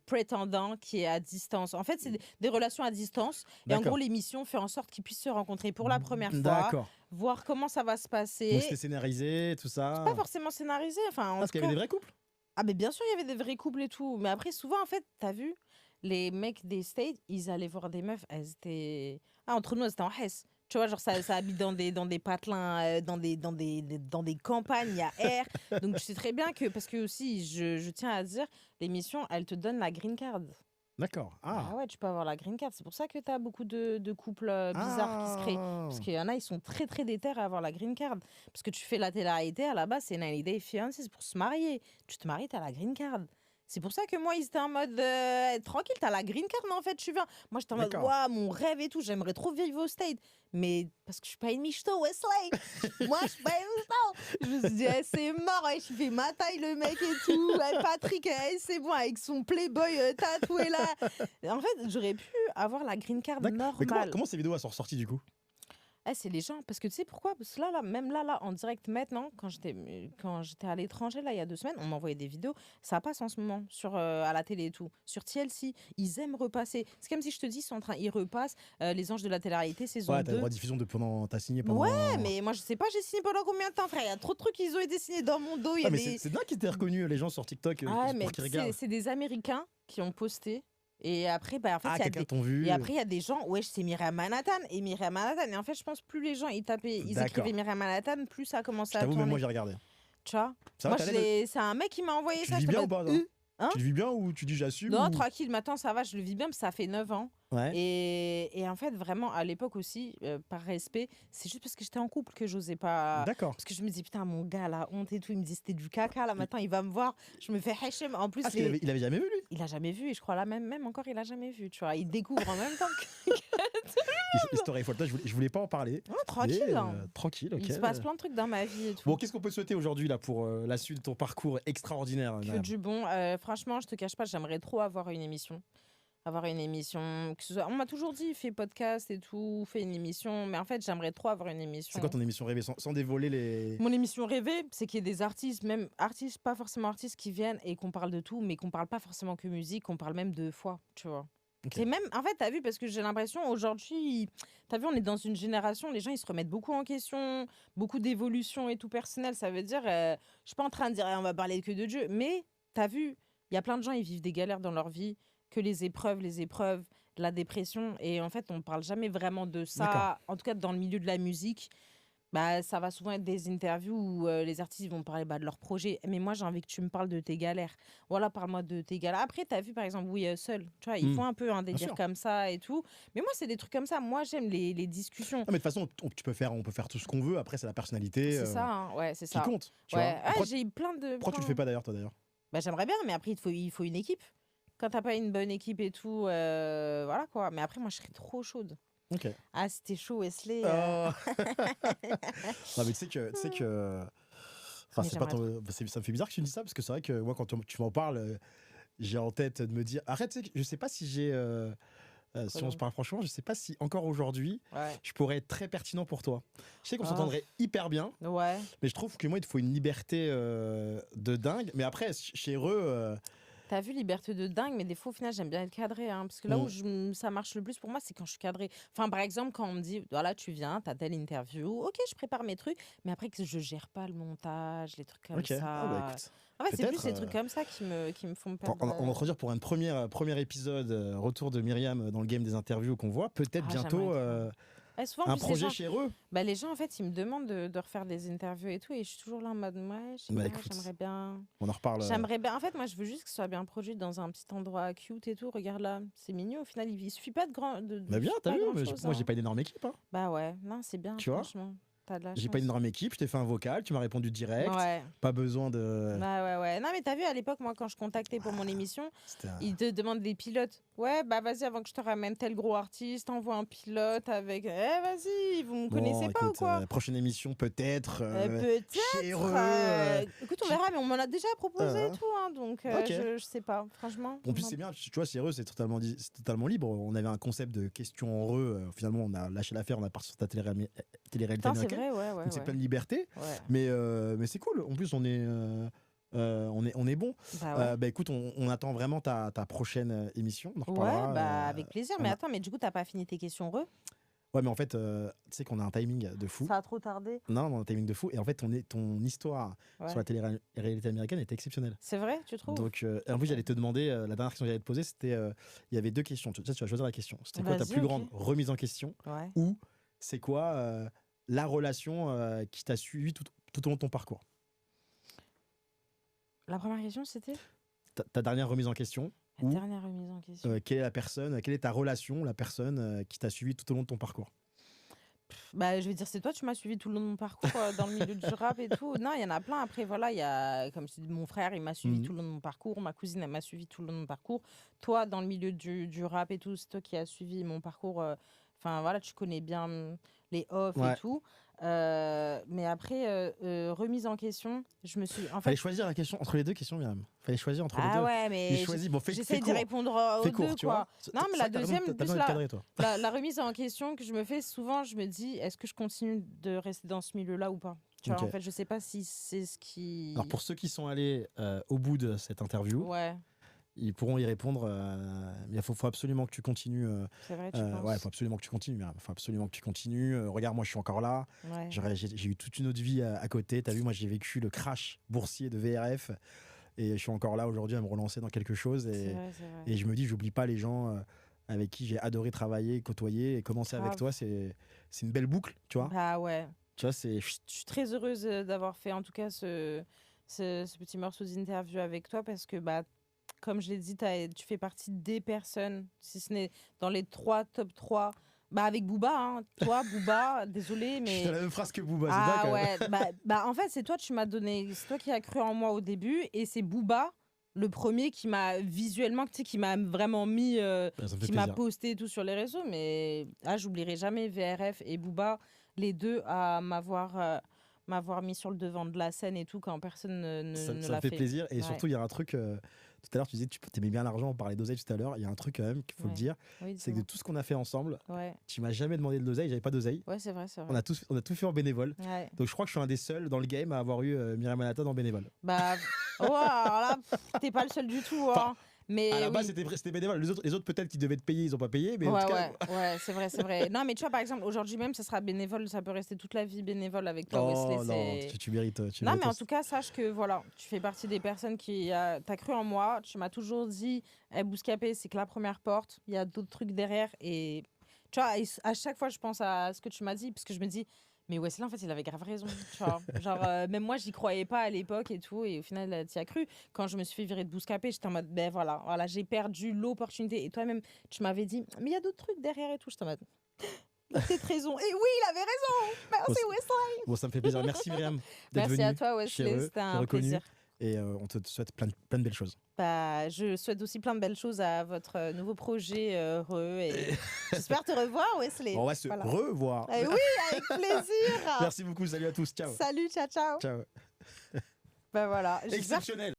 prétendant qui est à distance. En fait, c'est des relations à distance. Et en gros, l'émission fait en sorte qu'ils puissent se rencontrer pour la première fois, voir comment ça va se passer. Donc c'était scénarisé, tout ça? C'est pas forcément scénarisé. Enfin, parce qu'il y avait des vrais couples? Ah, mais bien sûr, il y avait des vrais couples et tout. Mais après, souvent, en fait, t'as vu, les mecs des States, ils allaient voir des meufs, elles étaient... Ah, entre nous, elles étaient en Hesse. Tu vois, genre, ça habite dans des patelins, dans des campagnes, il y a air. Donc, je sais très bien que, parce que aussi, je tiens à dire, l'émission, elle te donne la green card. D'accord. Ah ouais, tu peux avoir la green card. C'est pour ça que tu as beaucoup de couples bizarres qui se créent. Parce qu'il y en a, ils sont très, très déter à avoir la green card. Parce que tu fais la télé-réalité, à la base, c'est 90 Day Fiancé, c'est pour se marier. Tu te maries, tu as la green card. C'est pour ça que moi, ils étaient en mode tranquille, t'as la green card, mais en fait, tu viens. Moi, j'étais en mode, waouh, mon rêve et tout, j'aimerais trop vivre au State. Mais parce que je suis pas une michto, Wesley. Moi, je suis pas une michto. Je me suis dit, c'est mort, je fais ma taille, le mec et tout. Patrick, c'est bon, avec son Playboy tatoué là. En fait, j'aurais pu avoir la green card normale. Mais comment ces vidéos sont ressorties du coup? C'est les gens, parce que tu sais pourquoi? Parce que même là, en direct maintenant, quand j'étais à l'étranger, là, il y a 2 semaines, on m'envoyait des vidéos, ça passe en ce moment à la télé et tout. Sur TLC, ils aiment repasser. C'est comme si je te dis, ils repassent Les Anges de la télé-réalité saison 2. Ouais, t'as le droit de diffusion t'as signé pendant... Ouais, mais moi, je sais pas, j'ai signé pendant combien de temps, frère? Il y a trop de trucs qui ont été signés dans mon dos. C'est dingue qu'ils t'aient reconnu, les gens sur TikTok, pour qu'ils regardent. C'est des Américains qui ont posté. Et après, en fait, il y a des gens, c'est Myriam Manhattan et Myriam Manhattan. Et en fait, je pense plus les gens ils écrivaient Myriam Manhattan, plus ça a commencé à tourner. Même moi j'ai regardé. Tu vois, moi c'est un mec qui m'a envoyé ça. Tu le vis bien ou pas? Tu le vis bien ou tu dis j'assume? Non, tranquille, maintenant ça va, je le vis bien, parce que ça fait 9 ans. Ouais. Et en fait, vraiment, à l'époque aussi, par respect, c'est juste parce que j'étais en couple que j'osais pas. D'accord. Parce que je me dis, putain, mon gars, la honte et tout, il me dit c'était du caca, là, maintenant il va me voir. Je me fais hachem. En plus, il avait jamais vu, lui? Il a jamais vu, et je crois là, même encore, il a jamais vu, tu vois. Il découvre en même temps que. Histoire et folta, je voulais pas en parler. Oh, tranquille. Tranquille, ok. Il se passe plein de trucs dans ma vie et tout. Bon, qu'est-ce qu'on peut souhaiter aujourd'hui là pour la suite de ton parcours extraordinaire? Que du bon. Franchement, je te cache pas, j'aimerais trop avoir une émission. On m'a toujours dit, fais podcast et tout, fais une émission. Mais en fait, j'aimerais trop avoir une émission. C'est quoi ton émission rêvée, sans dévoiler les... Mon émission rêvée, c'est qu'il y ait des artistes, même artistes, pas forcément artistes, qui viennent et qu'on parle de tout, mais qu'on parle pas forcément que musique, qu'on parle même de foi, tu vois. Okay. C'est même, en fait, t'as vu, parce que j'ai l'impression aujourd'hui, t'as vu, on est dans une génération, les gens ils se remettent beaucoup en question, beaucoup d'évolution et tout personnel. Ça veut dire, je suis pas en train de dire on va parler que de Dieu, mais t'as vu, il y a plein de gens, ils vivent des galères dans leur vie, que les épreuves, la dépression, et en fait, on parle jamais vraiment de ça. En tout cas, dans le milieu de la musique, ça va souvent être des interviews où les artistes vont parler de leur projet. Mais moi, j'ai envie que tu me parles de tes galères. Voilà, parle-moi de tes galères. Après, tu as vu, par exemple, Seul. Tu vois, ils font un peu un délire comme ça et tout. Mais moi, c'est des trucs comme ça. Moi, j'aime les discussions. Non, mais de toute façon, on peut faire tout ce qu'on veut. Après, c'est la personnalité c'est ça, hein. Ouais, c'est ça qui compte. Tu vois. J'ai plein de... Pourquoi tu le fais pas d'ailleurs, toi, d'ailleurs? J'aimerais bien, mais après, il faut une équipe. Quand t'as pas une bonne équipe et tout, voilà quoi. Mais après, moi, je serais trop chaude. Okay. Ah, c'était chaud, Wesley. Non, mais tu sais que... Enfin, ça me fait bizarre que tu me dises ça, parce que c'est vrai que moi, quand tu m'en parles, j'ai en tête de me dire... Arrête, je sais pas si j'ai... si on se parle franchement, je sais pas si encore aujourd'hui, je pourrais être très pertinent pour toi. Je sais qu'on s'entendrait hyper bien, mais je trouve que moi, il te faut une liberté de dingue. Mais après, chez eux... T'as vu, liberté de dingue, mais des fois, au final, j'aime bien être cadré. Hein, parce que là où ça marche le plus pour moi, c'est quand je suis cadrée. Enfin, par exemple, quand on me dit, voilà, tu viens, t'as telle interview, ok, je prépare mes trucs, mais après que je gère pas le montage, les trucs comme ça. Écoute, en fait, c'est plus ces trucs comme ça qui me font perdre. On va te redire pour un premier épisode, retour de Myriam dans le game des interviews qu'on voit, peut-être bientôt... souvent, un projet chez eux. Les gens, en fait, ils me demandent de refaire des interviews et tout, et je suis toujours là en mode, j'aimerais bien. On en reparle. J'aimerais bien. En fait, moi, je veux juste que ce soit bien produit dans un petit endroit cute et tout. Regarde là, c'est mignon. Au final, il suffit pas de grand. Bien, t'as vu, moi, j'ai pas une énorme équipe. Hein. Bah ouais, non, c'est bien, tu franchement. J'ai pas une énorme équipe, je t'ai fait un vocal, tu m'as répondu direct. Pas besoin de. Ouais. Non, mais t'as vu, à l'époque, moi, quand je contactais pour mon émission, ils te demandent des pilotes. Ouais, vas-y, avant que je te ramène tel gros artiste, envoie un pilote avec. Vas-y, vous me connaissez pas ou quoi? Prochaine émission, peut-être. Peut-être. Écoute, on verra, mais on m'en a déjà proposé et tout, hein, donc je sais pas, franchement. En plus, c'est bien, tu vois, Chez c'est totalement libre. On avait un concept de questions en finalement, on a lâché l'affaire, on a parti sur ta télé-réalité américaine. C'est pleine liberté, mais c'est cool. En plus, on est bon. Écoute, on attend vraiment ta prochaine émission. On en reparlera, avec plaisir. Mais attends, mais du coup, t'as pas fini tes questions Ouais, mais en fait, tu sais qu'on a un timing de fou. Ça a trop tardé. Non, on a un timing de fou. Et en fait, ton histoire sur la télé-réalité américaine est exceptionnelle. C'est vrai, tu trouves? Donc, en plus, j'allais te demander, la dernière question que j'allais te poser, c'était, il y avait 2 questions. Tu vas choisir la question. C'était quoi ta plus grande remise en question? Ou c'est quoi la relation qui t'a suivi tout au long de ton parcours? La première question, c'était ta dernière remise en question. Dernière remise en question. Quelle est la personne, quelle est ta relation, la personne qui t'a suivi tout au long de ton parcours? Bah, je vais dire, c'est toi, tu m'as suivi tout le long de mon parcours dans le milieu du rap et tout. Non, il y en a plein. Après, voilà, il y a, comme je dis, mon frère, il m'a suivi tout le long de mon parcours. Ma cousine, elle m'a suivi tout le long de mon parcours. Toi, dans le milieu du rap et tout, c'est toi qui as suivi mon parcours. Enfin, voilà, tu connais bien les offs et Ouais. tout. Mais après, remise en question, je me suis. En Fallait fait, choisir la question entre les deux questions, Myriam. Fallait choisir entre les ah deux. ouais, Et mais choisis. Bon, fais j'essaie d'y court. répondre aux Fais court, deux, tu quoi. vois. Non, mais la T'as deuxième, besoin plus de cadrer, toi. la remise en question que je me fais souvent, je me dis, est-ce que je continue de rester dans ce milieu-là ou pas? Tu vois, Ok. en fait, je sais pas si c'est ce qui. Alors, pour ceux qui sont allés au bout de cette interview, Ouais, ils pourront y répondre. Mais il faut absolument que tu continues. c'est vrai, tu Ouais, il penses. faut absolument que tu continues, Myriam. Faut absolument que tu continues. Regarde, moi, je suis encore là. Ouais, J'ai eu toute une autre vie à côté. T'as vu, moi, j'ai vécu le crash boursier de VRF. Et je suis encore là aujourd'hui à me relancer dans quelque chose. c'est vrai, c'est vrai. Et je me dis, j'oublie pas les gens avec qui j'ai adoré travailler, côtoyer. Et commencer avec Grave. toi, c'est une belle boucle, tu vois. Bah ouais. Tu vois, c'est. Je suis très heureuse d'avoir fait en tout cas ce petit morceau d'interview avec toi parce que, bah, comme je l'ai dit, tu fais partie des personnes, si ce n'est dans les top 3, bah, avec Booba, hein. Toi, Booba, désolé, Je mais. fais la même phrase que Booba, c'est Ah dingue, quand même. ouais, bah, en fait, c'est toi, c'est toi qui as cru en moi au début et c'est Booba, le premier qui m'a visuellement, tu sais, qui m'a vraiment mis, Ça me fait qui m'a plaisir. posté tout sur les réseaux, mais j'oublierai jamais VRF et Booba, les deux à m'avoir mis sur le devant de la scène et tout quand personne Ça ne me l'a fait fait. plaisir. Et Ouais. surtout, il y a un truc. Tout à l'heure, tu disais que tu aimais bien l'argent, on parlait d'oseille tout à l'heure. Il y a un truc quand même qu'il faut le Ouais. dire. Oui, C'est que de dis-moi. tout ce qu'on a fait ensemble, Ouais, tu m'as jamais demandé de l'oseille, j'avais pas d'oseille. ouais, c'est vrai, c'est On vrai. a tout fait en bénévole. Ouais. Donc je crois que je suis un des seuls dans le game à avoir eu Myriam Manhattan en bénévole. Bah, alors là, t'es pas le seul du tout, hein. Enfin, Mais à la base, oui. c'était bénévole. Les autres peut-être qui devaient te payer, ils ont pas payé. Mais en Ouais, tout cas. ouais, c'est vrai, c'est vrai. Non, mais tu vois, par exemple, aujourd'hui même, ça sera bénévole, ça peut rester toute la vie bénévole avec toi, Wesley. Oh non, tu mérites. Tu Non, mérites mais en tout cas, sache que voilà, tu fais partie des personnes t'as cru en moi, tu m'as toujours dit, Bouscapé, c'est que la première porte, il y a d'autres trucs derrière. Et tu vois, à chaque fois, je pense à ce que tu m'as dit, parce que je me dis, mais Wesley, en fait, il avait grave raison. Tu vois, genre, même moi, j'y croyais pas à l'époque et tout, et au final, tu y as cru. Quand je me suis fait virer de Bouscapé, j'étais en mode, ben voilà, j'ai perdu l'opportunité. Et toi-même, tu m'avais dit, mais il y a d'autres trucs derrière et tout. J'étais en mode, il a peut-être raison. Et oui, il avait raison. Merci, Wesley. Bon, ça me fait plaisir. Merci Myriam d'être Merci venue. à toi, Wesley. C'était un reconnu. plaisir. Et on te souhaite plein de belles choses. Bah, je souhaite aussi plein de belles choses à votre nouveau projet, et j'espère te revoir, Wesley. On va se Voilà. revoir. Eh oui, avec plaisir. Merci beaucoup. Salut à tous. Ciao. Salut, ciao, ciao. Ciao. Bah voilà. J'espère Exceptionnel.